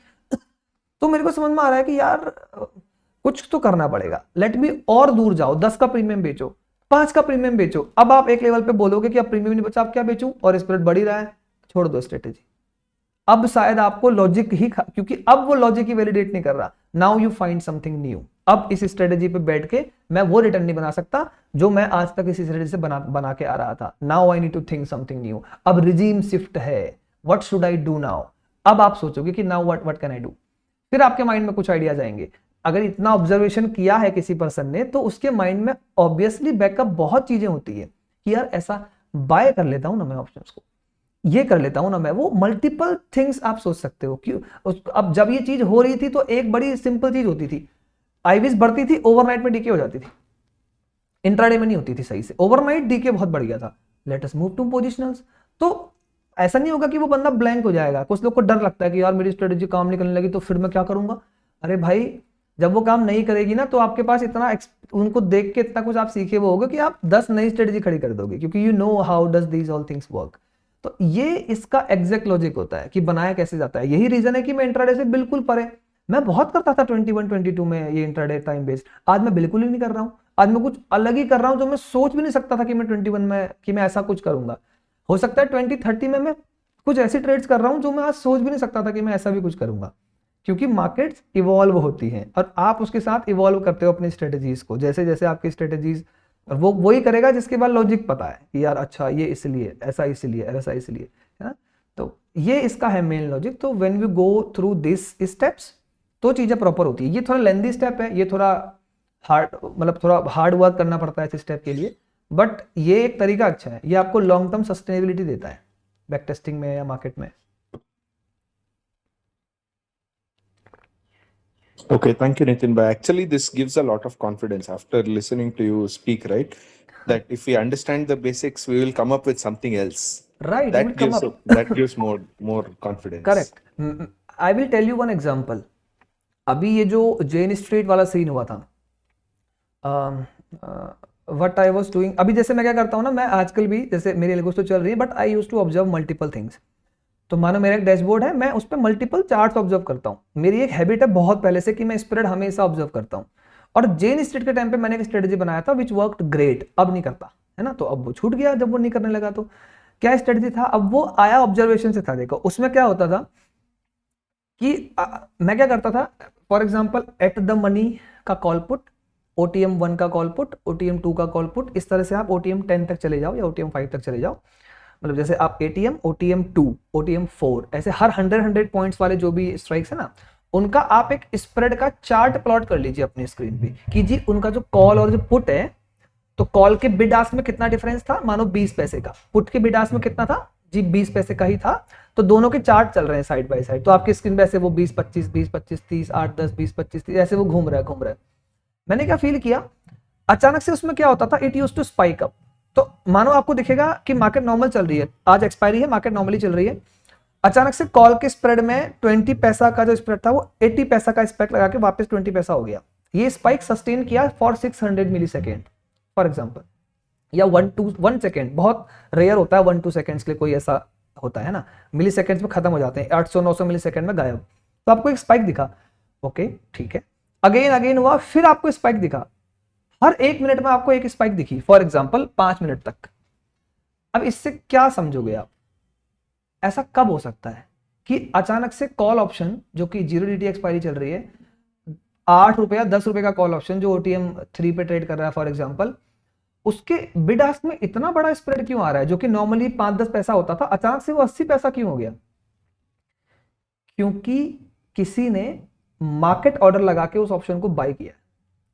तो मेरे को समझ में आ रहा है कि यार कुछ तो करना पड़ेगा, लेट मी और दूर जाओ, 10 का प्रीमियम बेचो, 5 का प्रीमियम बेचो। अब आप एक लेवल पे बोलोगे कि अब प्रीमियम नहीं बचा, आप क्या बेचूं, और स्प्रेड बढ़ ही रहा है, छोड़ दो स्ट्रेटेजी। अब शायद आपको लॉजिक ही क्योंकि अब वो लॉजिक ही वैलिडेट नहीं कर रहा। Now you find something new. अब इस स्ट्रेटेजी पे बैठ के मैं वो रिटर्न नहीं बना सकता जो मैं आज तक इस स्ट्रेटेजी से बना के आ रहा था। Now I need to think something new. अब रिजीम शिफ्ट है, what should I do now. अब आप सोचोगे कि now what can I do, फिर आपके माइंड में कुछ आइडियाज आएंगे। अगर इतना ऑब्जर्वेशन किया है किसी पर्सन ने तो उसके माइंड में ऑब्वियसली बैकअप बहुत चीजें होती है कि यार ऐसा बाय कर लेता हूं ना मैं ऑप्शंस को, ये कर लेता हूं ना मैं, वो मल्टीपल थिंग्स आप सोच सकते हो। क्यों? अब जब ये चीज हो रही थी तो एक बड़ी सिंपल चीज होती थी, आईवीज बढ़ती थी, ओवरनाइट में डीके हो जाती थी, इंट्राडे में नहीं होती थी सही से, ओवरनाइट डीके बहुत बढ़ गया था। Let us move to positionals. तो ऐसा नहीं होगा कि वो बंदा ब्लैंक हो जाएगा। कुछ लोग को डर लगता है कि यार मेरी स्ट्रेटेजी काम नहीं करने लगी तो फिर मैं क्या करूंगा। अरे भाई जब वो काम नहीं करेगी ना तो आपके पास इतना उनको देख के इतना कुछ आप सीखे वो होगा कि आप 10 नई स्ट्रेटेजी खड़ी कर दोगे, क्योंकि you know how does these all things work. तो ये इसका एग्जैक्ट लॉजिक होता है कि बनाया कैसे जाता है। यही रीजन है कि मैं इंट्राडे से बिल्कुल परे, मैं बहुत करता था 21-22 में ये इंट्राडे टाइम बेस्ड, आज मैं बिल्कुल ही नहीं कर रहा हूं। आज मैं कुछ अलग ही कर रहा हूं जो मैं सोच भी नहीं सकता था कि मैं 21 में कि मैं ऐसा कुछ करूंगा। हो सकता है 2030 में मैं कुछ ऐसी ट्रेड्स कर रहा हूं जो मैं आज सोच भी नहीं सकता था कि मैं ऐसा भी कुछ करूंगा, क्योंकि मार्केट्स इवॉल्व होती हैं और आप उसके साथ इवॉल्व करते हो अपनी स्ट्रेटेजीज को। जैसे जैसे आपकी स्ट्रेटेजीज, और वो वही करेगा जिसके बाद लॉजिक पता है कि यार अच्छा ये इसलिए ऐसा, इसलिए ऐसा, इसलिए, है ना। तो ये इसका है मेन लॉजिक। तो when we go through this steps तो चीजें प्रॉपर होती है। ये थोड़ा लेंथी स्टेप है, ये थोड़ा हार्ड, मतलब थोड़ा हार्ड वर्क करना पड़ता है इस स्टेप के लिए, बट ये एक तरीका अच्छा है, ये आपको लॉन्ग टर्म सस्टेनेबिलिटी देता है बैक टेस्टिंग में या मार्केट में। Okay, thank you, Nitin. But actually, this gives a lot of confidence after listening to you speak, right? That if we understand the basics, we will come up with something else. Right, you will come up. That gives more confidence. Correct. I will tell you one example. अभी ये जो जेन स्ट्रीट वाला सीन हुआ था, व्हाट आई वाज डूइंग, अभी जैसे मैं क्या करता हूँ ना, मैं आजकल भी जैसे मेरी एल्गोस तो चल रही है, but I use to observe multiple things. तो मानो मेरा एक डैशबोर्ड है, मैं उस पर मल्टीपल चार्ट्स ऑब्जर्व करता हूँ। मेरी एक हैबिट है बहुत पहले से कि मैं स्प्रेड हमेशा ऑब्जर्व करता हूँ। और जेन स्ट्रीट के टाइम पे मैंने एक स्ट्रेटेजी बनाया था विच वर्कड ग्रेट, अब नहीं करता है ना, तो अब वो छूट गया जब वो नहीं करने लगा। तो क्या स्ट्रेटेजी था, अब वो आया ऑब्जर्वेशन से था। देखो उसमें क्या होता था कि मैं क्या करता था, for example at the money का कॉल पुट, OTM 1 का कॉल पुट, OTM 2 का कॉल पुट, इस तरह से आप OTM 10 तक चले जाओ या OTM 5 तक चले जाओ। मतलब जैसे आप ATM, OTM 2, OTM 4, ऐसे हर 100 पॉइंट्स वाले जो भी स्ट्राइक्स है ना, उनका आप एक स्प्रेड का चार्ट प्लॉट कर लीजिए अपनी स्क्रीन पे कि जी उनका जो कॉल और जो पुट है, तो कॉल के बिड आस्क में कितना डिफरेंस था, मानो 20 पैसे का, पुट के बिड आस्क में कितना था जी 20 पैसे का ही था। तो दोनों के चार्ट चल रहे हैं साइड बाय साइड, तो आपकी स्क्रीन पे ऐसे वो 20 25 20 25 30 8 10 20 25 30 ऐसे वो घूम रहा है। मैंने क्या फील किया, अचानक से उसमें क्या होता था, it used to spike up. तो मानो आपको दिखेगा कि मार्केट नॉर्मल चल रही है, आज एक्सपायरी है, मार्केट नॉर्मली चल रही है, अचानक से कॉल के स्प्रेड में 20 पैसा का जो स्प्रेड था वो 80 पैसा का स्पाइक लगा के वापस 20 पैसा हो गया। ये स्पाइक सस्टेन किया for 600 millisecond for example, या 1 सेकेंड, बहुत रेयर होता है 1-2 सेकेंड्स के लिए कोई ऐसा होता है ना, मिली सेकेंड्स में खत्म हो जाते हैं, 800-900 मिली सेकेंड में गायब। तो आपको एक स्पाइक दिखा, ओके ठीक है, अगेन हुआ, फिर आपको स्पाइक दिखा, हर 1 मिनट में आपको एक स्पाइक दिखी, फॉर एग्जाम्पल 5 मिनट तक। अब इससे क्या समझोगे आप, ऐसा कब हो सकता है कि अचानक से कॉल ऑप्शन जो कि 0 DT एक्सपायरी चल रही है, 8 रुपया 10 रुपए का कॉल ऑप्शन जो OTM 3 पे ट्रेड कर रहा है फॉर एग्जाम्पल, उसके बिड आस्क में इतना बड़ा स्प्रेड क्यों आ रहा है, जो कि नॉर्मली 5-10 पैसा होता था, अचानक से वो 80 पैसा क्यों हो गया? क्योंकि किसी ने मार्केट ऑर्डर लगा के उस ऑप्शन को बाय किया,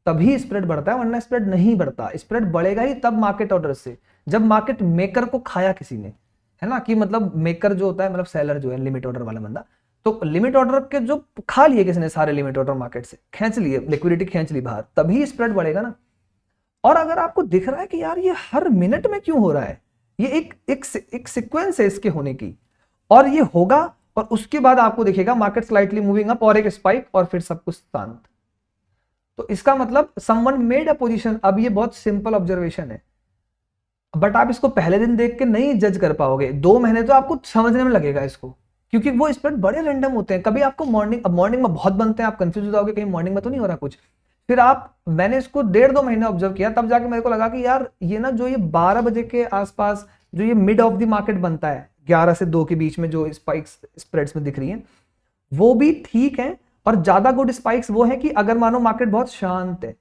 तभी स्प्रेड बढ़ता है, वरना स्प्रेड नहीं बढ़ता। स्प्रेड बढ़ेगा ही तब मार्केट ऑर्डर से, जब मार्केट मेकर को खाया किसी ने, है ना, कि मतलब मेकर जो होता है, मतलब सेलर जो है, लिमिट ऑर्डर वाला बंदा, तो लिमिट ऑर्डर के जो खा लिए किसी ने, सारे लिमिट ऑर्डर मार्केट से खींच लिए, लिक्विडिटी खींच ली बाहर, तभी स्प्रेड बढ़ेगा ना। और अगर आपको दिख रहा है कि यार ये हर मिनट में क्यों हो रहा है, ये एक सीक्वेंस है इसके होने की, और ये होगा, और उसके बाद आपको दिखेगा मार्केट स्लाइटली मूविंग अप और एक स्पाइक और फिर सब कुछ शांत। तो इसका मतलब समवन मेड अ पोजीशन। अब ये बहुत सिंपल ऑब्जर्वेशन है, बट आप इसको पहले दिन देख के नहीं जज कर पाओगे, 2 महीने तो आपको समझने में लगेगा इसको, क्योंकि वो स्प्रेड बड़े रैंडम होते हैं। कभी आपको मॉर्निंग में बहुत बनते हैं, आप कंफ्यूज हो जाओगे कहीं मॉर्निंग में तो नहीं हो रहा कुछ, फिर मैंने इसको 1.5-2 महीने ऑब्जर्व किया, तब जाके मेरे को लगा कि यार ये ना, जो ये 12 बजे के आसपास जो ये मिड ऑफ द मार्केट बनता है, 11 से 2 के बीच में जो स्पाइक्स स्प्रेड्स में दिख रही हैं, वो भी ठीक है। और ज्यादा गुड स्पाइक्स वो है कि अगर मानो मार्केट बहुत शांत है,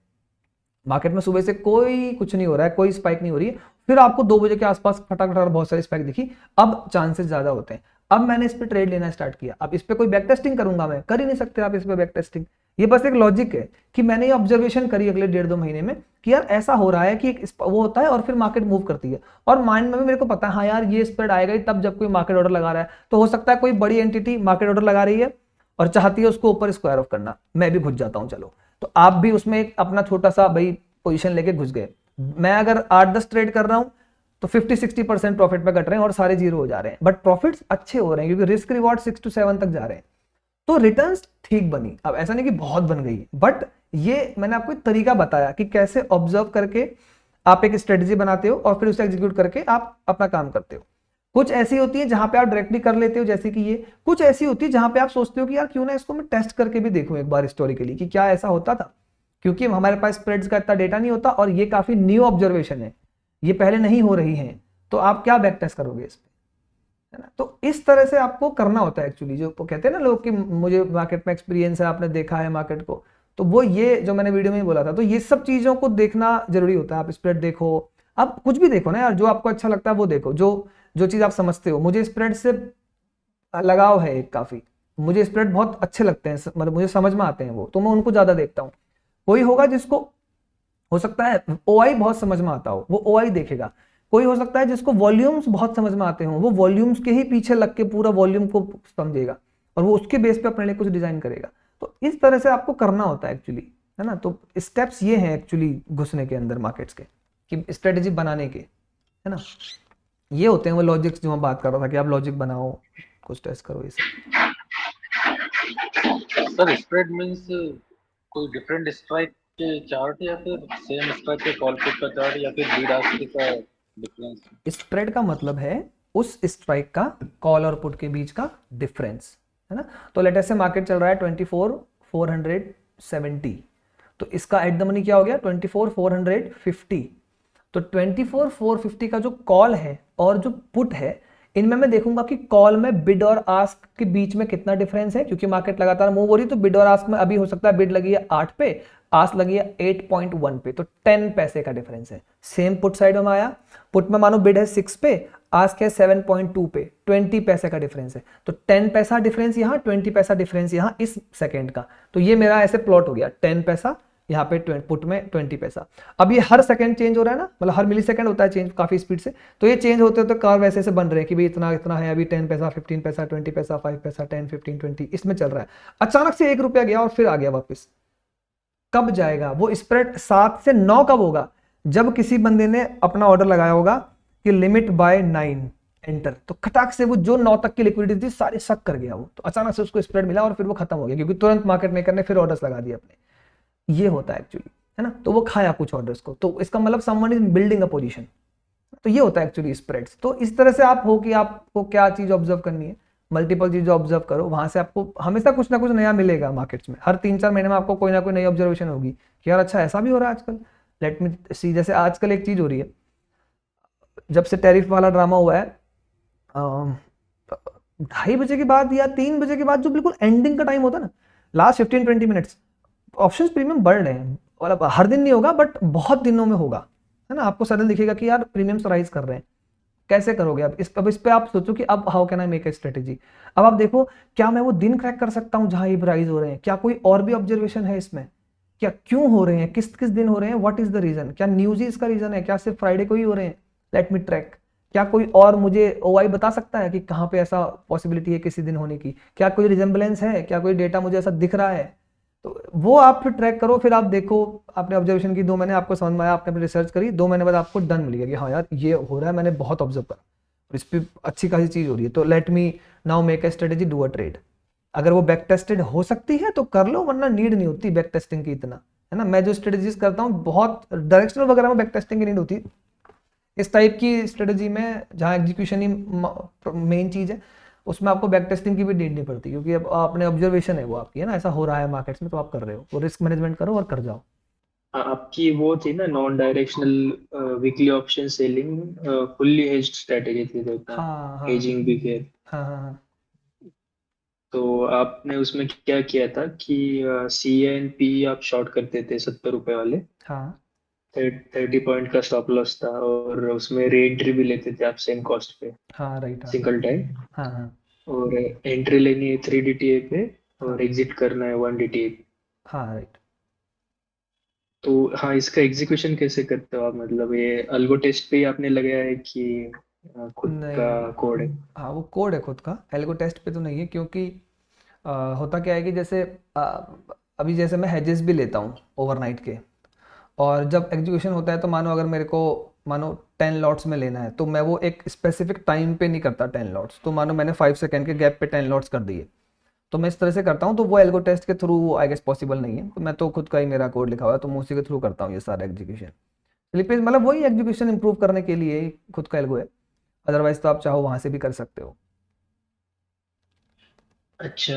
मार्केट में सुबह से कोई कुछ नहीं हो रहा है, कोई स्पाइक नहीं हो रही है, फिर आपको 2 बजे के आसपास फटाफट बहुत सारी स्पाइक दिखी, अब चांसेस ज्यादा होते हैं। अब मैंने इस पे ट्रेड लेना स्टार्ट किया। अब इस पे कोई बैक टेस्टिंग करूंगा, मैं कर ही नहीं सकते आप इस पे बैक टेस्टिंग, ये बस एक लॉजिक है कि मैंने ये ऑब्जर्वेशन करी अगले 1.5-2 महीने में कि यार ऐसा हो रहा है कि एक वो होता है और फिर मार्केट मूव करती है, और माइंड में भी मेरे को पता है हाँ यार ये स्प्रेड आएगा ही तब जब कोई मार्केट ऑर्डर लगा रहा है। तो हो सकता है कोई बड़ी एंटिटी मार्केट ऑर्डर लगा रही है और चाहती है उसको ऊपर स्क्वायर ऑफ करना, मैं भी घुस जाता हूँ, चलो तो आप भी उसमें एक अपना छोटा सा भाई पोजीशन लेके घुस गए। मैं अगर 8-10 ट्रेड कर रहा हूं तो 50-60% प्रॉफिट पे कट रहे हैं और सारे जीरो हो जा रहे हैं, बट प्रॉफिट्स अच्छे हो रहे हैं क्योंकि रिस्क रिवॉर्ड 6-7 तक जा रहे हैं, तो रिटर्न्स ठीक बनी। अब ऐसा नहीं कि बहुत बन गई, बट ये मैंने आपको एक तरीका बताया कि कैसे ऑब्जर्व करके आप एक स्ट्रेटेजी बनाते हो और फिर उसे एग्जीक्यूट करके आप अपना काम करते हो। कुछ ऐसी होती है जहां पे आप डायरेक्टली कर लेते हो जैसे कि ये, कुछ ऐसी होती है जहां पे आप सोचते हो कि यार क्यों ना इसको मैं टेस्ट करके भी देखूं एक बार हिस्टोरिकली कि क्या ऐसा होता था, क्योंकि हमारे पास स्प्रेड्स का इतना डेटा नहीं होता और ये काफी न्यू ऑब्जर्वेशन है, ये पहले नहीं हो रही है, तो आप क्या बैक टेस्ट करोगे इस पे, है ना। तो इस तरह से आपको करना होता है एक्चुअली, जो कहते हैं ना लोग कि मुझे मार्केट में एक्सपीरियंस है, आपने देखा है मार्केट को, तो वो ये जो मैंने वीडियो में ही बोला था, तो ये सब चीजों को देखना जरूरी होता है। आप स्प्रेड देखो, आप कुछ भी देखो ना यार, जो आपको अच्छा लगता है वो देखो, जो चीज आप समझते हो। मुझे स्प्रेड से लगाव है एक काफी, मुझे स्प्रेड बहुत अच्छे लगते हैं, मतलब मुझे समझ में आते हैं वो, तो मैं उनको ज्यादा देखता हूँ। कोई होगा जिसको हो सकता है ओआई बहुत समझ में आता हो, वो ओआई देखेगा। कोई हो सकता है जिसको वॉल्यूम्स बहुत समझ में आते हो, वो वॉल्यूम्स के ही पीछे लग के पूरा वॉल्यूम को समझेगा और वो उसके बेस पे अपने लिए कुछ डिजाइन करेगा। तो इस तरह से आपको करना होता है एक्चुअली, है ना। तो स्टेप्स ये हैं एक्चुअली घुसने के अंदर मार्केट्स के, कि स्ट्रेटेजी बनाने के, है ना। ये होते हैं वो लॉजिक्स जो मैं बात कर रहा था कि आप लॉजिक बनाओ, कुछ टेस्ट करो, ये सब। सर स्प्रेड मीन्स कोई डिफरेंट स्ट्राइक के चार्ट या फिर सेम स्ट्राइक के कॉल पुट का चार्ट या फिर बीड आस्क का डिफरेंस? स्प्रेड का मतलब है उस स्ट्राइक का कॉल और पुट के बीच का डिफरेंस, है ना। तो लेट अस से मार्केट चल रहा है 24,470, तो इसका एट द मनी क्या हो गया 24,450। तो 24,450 का जो कॉल है और जो पुट है, इनमें मैं देखूंगा कि कॉल में बिड और आस्क के बीच में कितना डिफरेंस है, क्योंकि मार्केट लगातार मूव हो रही है। तो बिड और आस्क में अभी हो सकता है बिड लगी है 8 पे, आस्क लगी है 8.1 पे, तो 10 पैसे का डिफरेंस है। सेम पुट साइड में आया, पुट में मानो बिड है 6 पे, आस्क है 7.2 पे, 20 पैसे का डिफरेंस है। तो 10 पैसा डिफरेंस यहाँ, 20 पैसा डिफरेंस यहाँ इस सेकेंड का। तो ये मेरा ऐसे प्लॉट हो गया, 10 पैसा यहाँ पे पुट में 20 पैसा। अब ये हर सेकंड चेंज हो रहा है ना, मतलब हर मिली सेकंड होता है चेंज काफी स्पीड से। तो ये चेंज होते होते कर्व ऐसे बन रहे हैं कि भाई इतना इतना है, अभी 10 पैसा, 15 पैसा, 20 पैसा, 5 पैसा, 10, 15, 20, इसमें चल रहा है। अचानक से 1 रुपया गया और फिर आ गया वापस। कब जाएगा वो स्प्रेड? 7 से 9 कब होगा? जब किसी बंदे ने अपना ऑर्डर लगाया होगा कि लिमिट बाय 9 एंटर, तो खटाक से वो जो 9 तक की लिक्विडिटी थी सारी सक कर गया वो, तो अचानक से उसको स्प्रेड मिला और फिर वो खत्म हो गया, क्योंकि तुरंत मार्केट मेकर ने फिर ऑर्डर्स लगा दिए अपने। ये होता है एक्चुअली, है ना। तो वो खाया कुछ ऑर्डर्स को, तो इसका मतलब someone is building a position. तो ये होता है एक्चुअली स्प्रेड्स। तो इस तरह से आप हो कि आपको क्या चीज ऑब्जर्व करनी है, मल्टीपल चीजें ऑब्जर्व करो, वहां से आपको हमेशा कुछ ना कुछ नया मिलेगा मार्केट्स में। हर 3-4 महीने में आपको कोई ना कोई नई ऑब्जर्वेशन होगी कि यार अच्छा ऐसा भी हो रहा है आजकल, लेट मी सी। जैसे आजकल एक चीज हो रही है, जब से टैरिफ वाला ड्रामा हुआ है, 2:30 बजे के बाद या 3 बजे के बाद जो बिल्कुल एंडिंग का टाइम होता है ना, लास्ट 15-20 मिनट्स, ऑप्शंस प्रीमियम बढ़ रहे हैं। मतलब हर दिन नहीं होगा बट बहुत दिनों में होगा, है ना। आपको सडन दिखेगा कि यार प्रीमियम्स राइज कर रहे हैं। कैसे करोगे अब इस पे आप सोचो कि अब how can I make a strategy. अब आप देखो, क्या मैं वो दिन क्रैक कर सकता हूँ जहां ये राइज हो रहे हैं? क्या कोई और भी ऑब्जर्वेशन है इसमें? क्या क्यों हो रहे हैं, किस किस दिन हो रहे हैं, व्हाट इज द रीजन? क्या न्यूज ही इसका रीजन है? क्या सिर्फ फ्राइडे को ही हो रहे हैं? Let me track. क्या कोई और मुझे ओआई बता सकता है कि कहाँ पे ऐसा पॉसिबिलिटी है किसी दिन होने की? क्या कोई रिजेम्बलेंस है? क्या कोई डेटा मुझे ऐसा दिख रहा है? तो वो आप फिर ट्रैक करो, फिर आप देखो। आपने ऑब्जर्वेशन की 2 महीने, आपको समझ में आया, आपने रिसर्च करी, 2 महीने बाद आपको डन मिल गया कि हाँ यार ये हो रहा है, मैंने बहुत ऑब्जर्व करा, इस पर अच्छी खासी चीज हो रही है। तो let me now make a strategy, do a trade. अगर वो बैक टेस्टेड हो सकती है तो कर लो, वरना नीड नहीं होती बैक टेस्टिंग की इतना, है ना। मैं जो स्ट्रेटेजीज करता हूँ बहुत डायरेक्शनल वगैरह में बैक टेस्टिंग की नीड होती है। इस टाइप की स्ट्रेटेजी में जहाँ एग्जीक्यूशन ही मेन चीज है, उसमें आपको बैक टेस्टिंग की भी नीड नहीं पड़ती, क्योंकि अब आपने ऑब्जर्वेशन है वो आपकी, है ना, ऐसा हो रहा है मार्केट्स में तो आप कर रहे हो, वो रिस्क मैनेजमेंट करो और कर जाओ। आपकी वो थी ना non directional weekly option selling, fully hedged strategy थी, तो हाँ हाँ हेजिंग भी किया। हाँ हाँ हाँ तो आपने उसमें क्या किया था कि सी एन पी आप शॉर्ट करते थे 70 रुपए वाले, हाँ 30 पॉइंट का स्टॉप लॉस था, और उसमें री एंट्री भी लेते थे आप सेम कॉस्ट पे, हाँ राइट, हाँ सिंगल टाइम। हाँ हाँ और एंट्री लेनी है 3 DTA पे हाँ और एग्जिट करना है 1 DTA पे। हाँ राइट। तो हाँ, इसका एग्जीक्यूशन कैसे करते हो आप? मतलब ये अल्गो टेस्ट पे ही आपने लगाया है कि खुद का नहीं, कोड है? हाँ वो कोड है खुद का, एल्गो टेस्ट पे तो नहीं है, क्योंकि होता क्या है कि जैसे अभी जैसे मैं हेजेस भी लेता हूँ ओवरनाइट के, और जब एग्जीक्यूशन होता है तो मानो अगर मेरे को मानो 10 लॉट्स में लेना है, तो मैं वो एक स्पेसिफिक टाइम पे नहीं करता 10 लॉट्स। तो मानो मैंने 5 सेकंड के गैप पे 10 लॉट्स कर दिए, तो मैं इस तरह से करता हूँ। तो वो एल्गो टेस्ट के थ्रू आई गेस पॉसिबल नहीं है, तो मैं तो खुद का ही मेरा कोड लिखा हुआ है, तो मैं उसी के थ्रू करता हूँ ये सारा एग्जीक्यूशन। स्लिपेज मतलब वही एग्जीक्यूशन इंप्रूव करने के लिए ही खुद का एल्गो है, अदरवाइज तो आप चाहो वहां से भी कर सकते हो। अच्छा,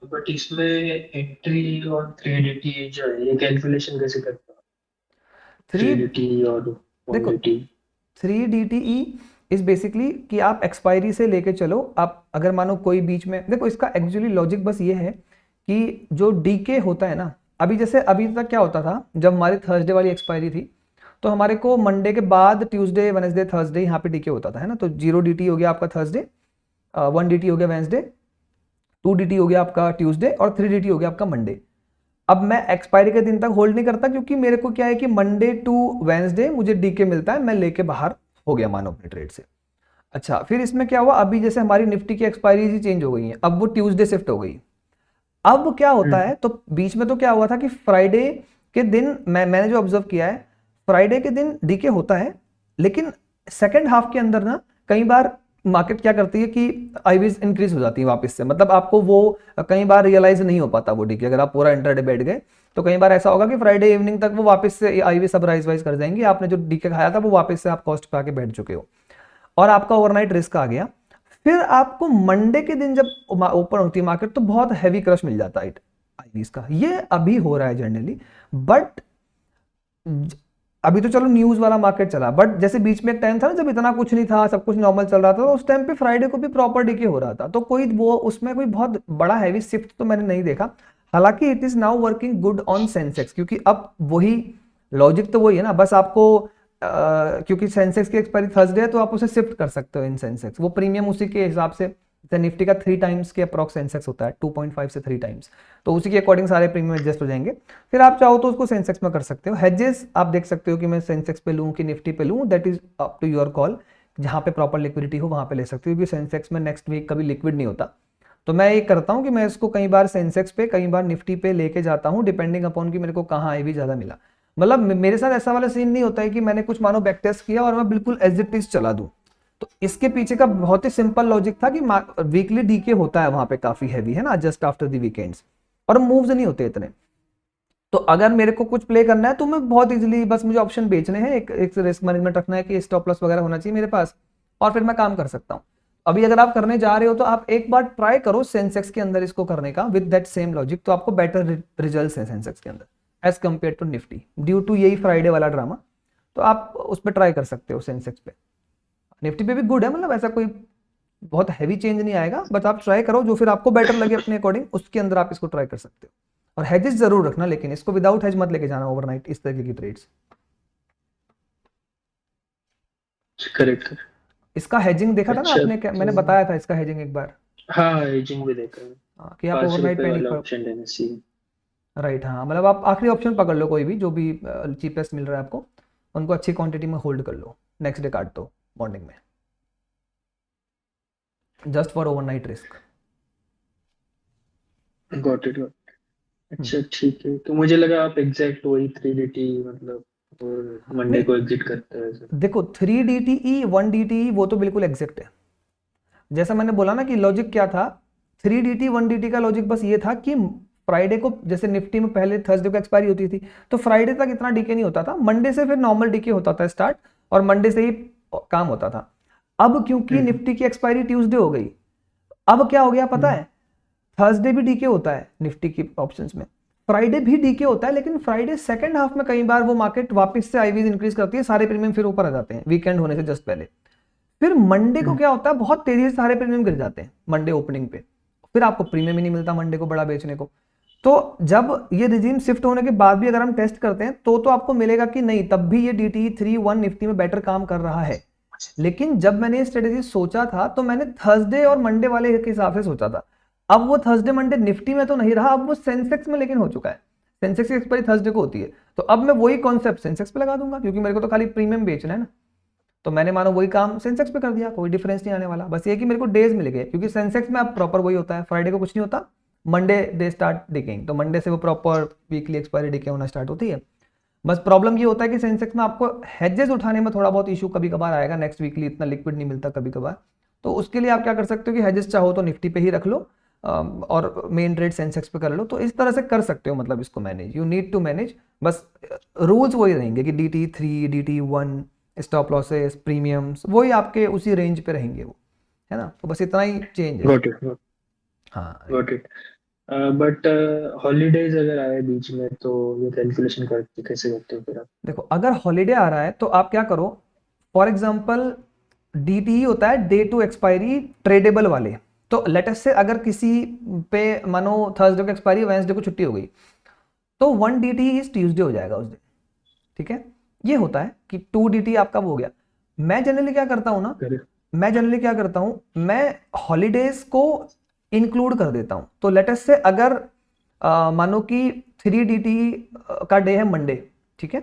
बट इसमें एंट्री और 3 DT जो है, ये कैलकुलेशन कैसे करते हो? 3 3 DT और 1 देखो, DT। 3 DTE इज बेसिकली कि आप एक्सपायरी से लेके चलो। आप अगर मानो कोई बीच में, देखो इसका एक्चुअली लॉजिक बस ये है कि जो डीके होता है ना, अभी जैसे अभी तक क्या होता था, जब हमारी थर्सडे वाली एक्सपायरी थी तो हमारे को मंडे के बाद ट्यूसडे, वेडनेसडे, थर्सडे यहाँ पे डीके होता था, है ना। तो 0 DT हो गया आपका थर्सडे, 1 DT हो गया वेडनेसडे, 2 DT हो गया आपका ट्यूसडे, और 3 DT हो गया आपका मंडे। अब मैं एक्सपायरी के दिन तक होल्ड नहीं करता, क्योंकि मेरे को क्या है कि मंडे टू वेडनेसडे मुझे डीके मिलता है, मैं लेके बाहर हो गया मानो अपने ट्रेड से। अच्छा, फिर इसमें क्या हुआ, अभी जैसे हमारी निफ्टी की एक्सपायरी चेंज हो गई है, अब वो ट्यूसडे शिफ्ट हो गई। अब क्या होता है, तो बीच में तो क्या हुआ था कि फ्राइडे के दिन मैंने जो ऑब्जर्व किया है, फ्राइडे के दिन डीके होता है, लेकिन सेकेंड हाफ के अंदर ना कई बार मार्केट क्या करती है कि आईवीज इंक्रीज हो जाती है वापस से, मतलब आपको वो कई बार रियलाइज नहीं हो पाता वो डीके, अगर आप पूरा इंटरडे बैठ गए तो कई बार ऐसा होगा कि फ्राइडे इवनिंग तक वो वापस से आईवी सब राइज वाइज कर जाएंगे, आपने जो डीके खाया था वो वापस से आप कॉस्ट पे आके बैठ चुके हो और आपका ओवरनाइट रिस्क आ गया। फिर आपको मंडे के दिन जब ओपन होती है मार्केट तो बहुत हैवी क्रश मिल जाता है आईवीज का, ये अभी हो रहा है जनरली। बट अभी तो चलो न्यूज वाला मार्केट चला, बट जैसे बीच में एक टाइम था ना जब इतना कुछ नहीं था, सब कुछ नॉर्मल चल रहा था, तो उस टाइम पे फ्राइडे को भी प्रॉपर डीके हो रहा था, तो कोई वो उसमें कोई बहुत बड़ा हैवी शिफ्ट तो मैंने नहीं देखा। हालांकि it is now working good on Sensex, क्योंकि अब वही लॉजिक तो वही है ना, बस आपको क्योंकि सेंसेक्स की एक्सपायरी थर्सडे है तो आप उसे शिफ्ट कर सकते हो इन सेंसेक्स, वो प्रीमियम उसी के हिसाब से, निफ्टी का 3 टाइम्स के अप्रॉक्स सेंसेक्स होता है, 2.5 से 3 टाइम्स, तो उसी के अकॉर्डिंग सारे प्रीमियम एडजस्ट हो जाएंगे। फिर आप चाहो तो उसको सेंसेक्स में कर सकते हो। हेजेस आप देख सकते हो कि मैं सेंसेक्स पे लूँ कि निफ्टी पे लूँ, that is up to your call, जहाँ पे प्रॉपर लिक्विडिटी हो वहाँ पे ले सकते हो, क्योंकि सेंसेक्स में नेक्स्ट वीक कभी लिक्विड नहीं होता। तो मैं ये करता हूँ कि मैं इसको कई बार सेंसेक्स पे कई बार निफ्टी पे लेके जाता हूँ, डिपेंडिंग अपॉन कि मेरे को कहाँ आई भी ज़्यादा मिला। मतलब मेरे साथ ऐसा वाला सीन नहीं होता है कि मैंने कुछ मानो बैक टेस्ट किया और मैं बिल्कुल एज इट इज चला दूं। तो इसके पीछे का बहुत ही सिंपल लॉजिक था कि वीकली डीके होता है वहां पे काफी हैवी, है ना, जस्ट आफ्टर द वीकेंड्स, और मूव्स नहीं होते इतने। तो अगर मेरे को कुछ प्ले करना है तो मैं बहुत इजीली, बस मुझे ऑप्शन बेचने हैं, एक रिस्क मैनेजमेंट रखना है कि स्टॉप लॉस वगैरह होना चाहिए मेरे पास, और फिर मैं काम कर सकता हूँ। अभी अगर आप करने जा रहे हो तो आप एक बार ट्राई करो सेंसेक्स के अंदर इसको करने का विद दैट सेम लॉजिक, तो आपको बेटर रिजल्ट्स हैं सेंसेक्स के अंदर as compared to Nifty, due to यही फ्राइडे वाला ड्रामा। तो आप उस पर ट्राई कर सकते हो सेंसेक्स पे। निफ्टी पे भी गुड है, मतलब ऐसा कोई बहुत हैवी चेंज नहीं आएगा, बट आप ट्राई करो जो फिर आपको बेटर लगे अपने अकॉर्डिंग, उसके अंदर आप इसको ट्राई कर सकते हो। और हेजेस जरूर रखना, लेकिन इसको विदाउट हेज मत लेके जाना ओवरनाइट, इस तरह की ट्रेड्स। करेक्ट। इसका हेजिंग देखा था ना अच्छा आपने, क्या मैंने तो बताया था इसका हेजिंग एक बार। हाँ, एजिंग भी देखा है। हाँ, कि आप 5 ओवरनाइट रुपए पे वाला नहीं, ऑप्शन लेना चाहिए। राइट, हाँ, मतलब आप आखिरी ऑप्शन पकड़ लो, कोई भी जो भी चीपेस्ट मिल रहा है आपको, उनको अच्छी क्वांटिटी में होल्ड कर लो, नेक्स्ट डे काट दो मॉर्निंग में, just for overnight risk. Got it. अच्छा ठीक है, तो मुझे लगा आप एग्जैक्ट वही 3DT मतलब और मंडे नहीं, को एग्जिट करते हैं ऐसे। देखो 3 DTE 1 DTE वो तो बिल्कुल एग्जैक्ट है, जैसा मैंने बोला ना कि लॉजिक क्या था, 3 DT 1 DT का लॉजिक बस ये था कि फ्राइडे को, जैसे निफ्टी में पहले थर्सडे को एक्सपायरी होती थी, तो फ्राइडे तक इतना डीके नहीं होता था, मंडे से फिर नॉर्मल डीके होता था स्टार्ट, और मंडे से ही काम होता था। अब क्योंकि निफ्टी की एक्सपायरी ट्यूसडे हो गई, अब क्या हो गया पता है, थर्सडे भी डीके होता है निफ्टी की ऑप्शंस में, फ्राइडे भी डीके होता है, लेकिन फ्राइडे सेकंड हाफ में कई बार वो मार्केट वापस से आईवीज इंक्रीज करती है, सारे प्रीमियम फिर ऊपर आ जाते हैं वीकेंड होने से जस्ट पहले। फिर मंडे को क्या होता है, बहुत तेजी से सारे प्रीमियम गिर जाते हैं मंडे ओपनिंग पे, फिर आपको प्रीमियम ही नहीं मिलता मंडे को बड़ा बेचने को। तो जब ये रिजीम शिफ्ट होने के बाद भी अगर हम टेस्ट करते हैं तो आपको मिलेगा कि नहीं, तब भी ये DTE 3-1 निफ्टी में बेटर काम कर रहा है। लेकिन जब मैंने ये स्ट्रेटेजी सोचा था तो मैंने थर्सडे और मंडे वाले के हिसाब से सोचा था, अब वो थर्सडे मंडे निफ्टी में तो नहीं रहा, अब वो सेंसेक्स में लेकिन हो चुका है, सेंसेक्स की एक्सपायरी थर्सडे को होती है, तो अब मैं वही कॉन्सेप्ट सेंसेक्स पे लगा दूंगा, क्योंकि मेरे को तो खाली प्रीमियम बेचना है ना, तो मैंने मानो वही काम सेंसेक्स पे कर दिया, कोई डिफरेंस नहीं आने वाला, बस ये कि मेरे को डेज मिल गए, क्योंकि सेंसेक्स में अब प्रॉपर वही होता है, फ्राइडे को कुछ नहीं होता, मंडे दे स्टार्ट डिकेइंग, तो मंडे से वो प्रॉपर वीकली एक्सपायरी डिके होना स्टार्ट होती है। बस प्रॉब्लम ये होता है कि सेंसेक्स में आपको हेजेस उठाने में थोड़ा बहुत इशू कभी कभार आएगा, नेक्स्ट वीकली इतना लिक्विड नहीं मिलता कभी कभार, तो उसके लिए आप क्या कर सकते हो कि हेजेस चाहो तो निफ्टी पे ही रख लो और मेन ट्रेड सेंसेक्स पे कर लो, तो इस तरह से कर सकते हो, मतलब इसको manage, you need to manage, बस रूल्स वही रहेंगे कि DTE 3 DTE 1 stop losses premiums वही आपके उसी रेंज पे रहेंगे वो, है ना, तो बस इतना ही चेंज है। Got it. हाँ, गॉट इट। बट हॉलीडेज अगर आए बीच में तो ये कैलकुलेशन करते कैसे करते हो फिर आप? देखो अगर हॉलीडे आ रहा है तो आप क्या करो, फॉर एग्जाम्पल DTE होता है डे टू एक्सपायरी ट्रेडेबल वाले, तो लेटेस्ट से अगर किसी पे मानो थर्सडे को एक्सपायरी, वेंसडे को छुट्टी हो गई, तो 1 DTE इस ट्यूसडे हो जाएगा उस दिन, ठीक है, ये होता है कि 2 DTE आपका वो हो गया। मैं जनरली क्या करता हूँ ना, मैं हॉलीडेज को इंक्लूड कर देता हूँ, तो लेटेस्ट से अगर मानो कि 3 DTE का डे है मंडे, ठीक है,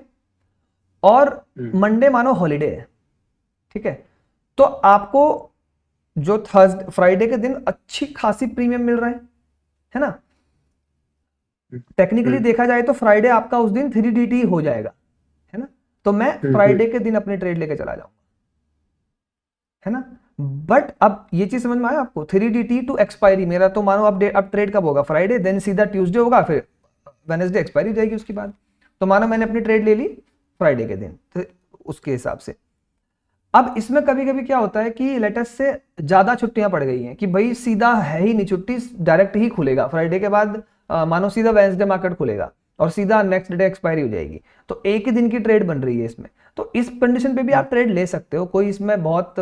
और मंडे मानो हॉलीडे है, ठीक है, तो आपको जो फ्राइडे के दिन अच्छी खासी प्रीमियम मिल रहा है ना, टेक्निकली देखा जाए तो फ्राइडे आपका उस दिन 3DT हो जाएगा, है ना, तो मैं फ्राइडे के दिन अपनी ट्रेड लेके चला जाऊंगा, है ना। बट अब ये चीज समझ में आया आपको, 3DT टू एक्सपायरी मेरा, तो मानो अब ट्रेड कब होगा, फ्राइडे, देन सीधा ट्यूसडे होगा, फिर वेडनेसडे एक्सपायरी हो जाएगी उसके बाद। तो मानो मैंने अपनी ट्रेड ले ली फ्राइडे के दिन, तो उसके हिसाब से अब इसमें कभी कभी क्या होता है कि लेटेस्ट से ज्यादा छुट्टियां पड़ गई हैं कि भाई सीधा है ही नहीं छुट्टी, डायरेक्ट ही खुलेगा फ्राइडे के बाद, मानो सीधा वेडनेसडे मार्केट खुलेगा और सीधा नेक्स्ट डे एक्सपायरी हो जाएगी, तो एक ही दिन की ट्रेड बन रही है इसमें। तो इस कंडीशन पे भी आप ट्रेड ले सकते हो, कोई इसमें बहुत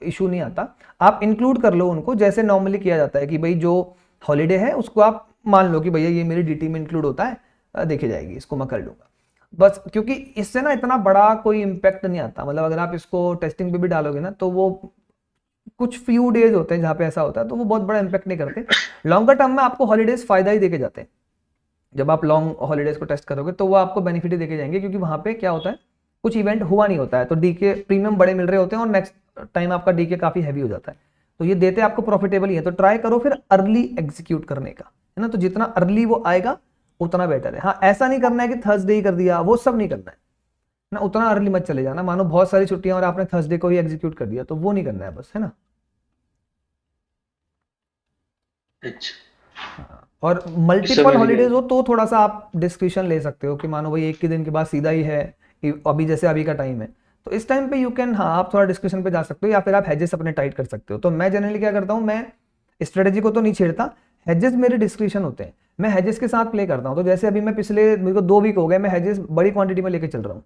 इशू नहीं आता। आप इंक्लूड कर लो उनको, जैसे नॉर्मली किया जाता है कि भाई जो हॉलीडे है उसको आप मान लो कि भैया ये मेरी डीटी में इंक्लूड होता है, देखी जाएगी, इसको मैं कर लूंगा बस, क्योंकि इससे ना इतना बड़ा कोई इम्पैक्ट नहीं आता। मतलब अगर आप इसको टेस्टिंग पे भी डालोगे ना, तो वो कुछ फ्यू डेज होते हैं जहाँ पे ऐसा होता है, तो वो बहुत बड़ा इम्पैक्ट नहीं करते। लॉन्गर टर्म में आपको हॉलीडेज फायदा ही देके जाते हैं। जब आप लॉन्ग हॉलीडेज को टेस्ट करोगे तो वो आपको बेनिफिट ही देके जाएंगे, क्योंकि वहां पे क्या होता है, कुछ इवेंट हुआ नहीं होता है, तो डीके प्रीमियम बड़े मिल रहे होते हैं और नेक्स्ट टाइम आपका डीके काफी हैवी हो जाता है, तो ये देते आपको प्रॉफिटेबल ही है। तो ट्राई करो फिर अर्ली एग्जीक्यूट करने का, है ना, तो जितना अर्ली वो आएगा उतना बेटर है। हाँ, ऐसा नहीं करना है कि थर्सडे ही कर दिया, वो सब नहीं करना है ना, उतना अर्ली मत चले जाना। मानो बहुत सारी छुट्टियां और आपने थर्सडे को ही एग्जीक्यूट कर दिया, तो वो नहीं करना है बस, है ना। अच्छा, और मल्टीपल समझ हॉलीडेज गए। हो तो थोड़ा सा आप डिस्क्रिप्शन ले सकते हो कि मानो भाई एक के दिन के बाद सीधा ही है, अभी जैसे अभी का टाइम है, तो इस टाइम पे यू कैन, हाँ आप थोड़ा डिस्क्रिप्शन पे जा सकते हो, या फिर आप हेजेस अपने टाइट कर सकते हो। तो मैं जनरली क्या करता हूँ, मैं स्ट्रेटेजी को तो नहीं छेड़ता, हेजेस मेरे डिस्क्रिप्शन होते हैं, मैं हेजेस के साथ प्ले करता हूँ। तो जैसे अभी मैं पिछले, मेरे को 2 वीक हो गए, मैं हेजेस बड़ी क्वांटिटी में लेके चल रहा हूँ,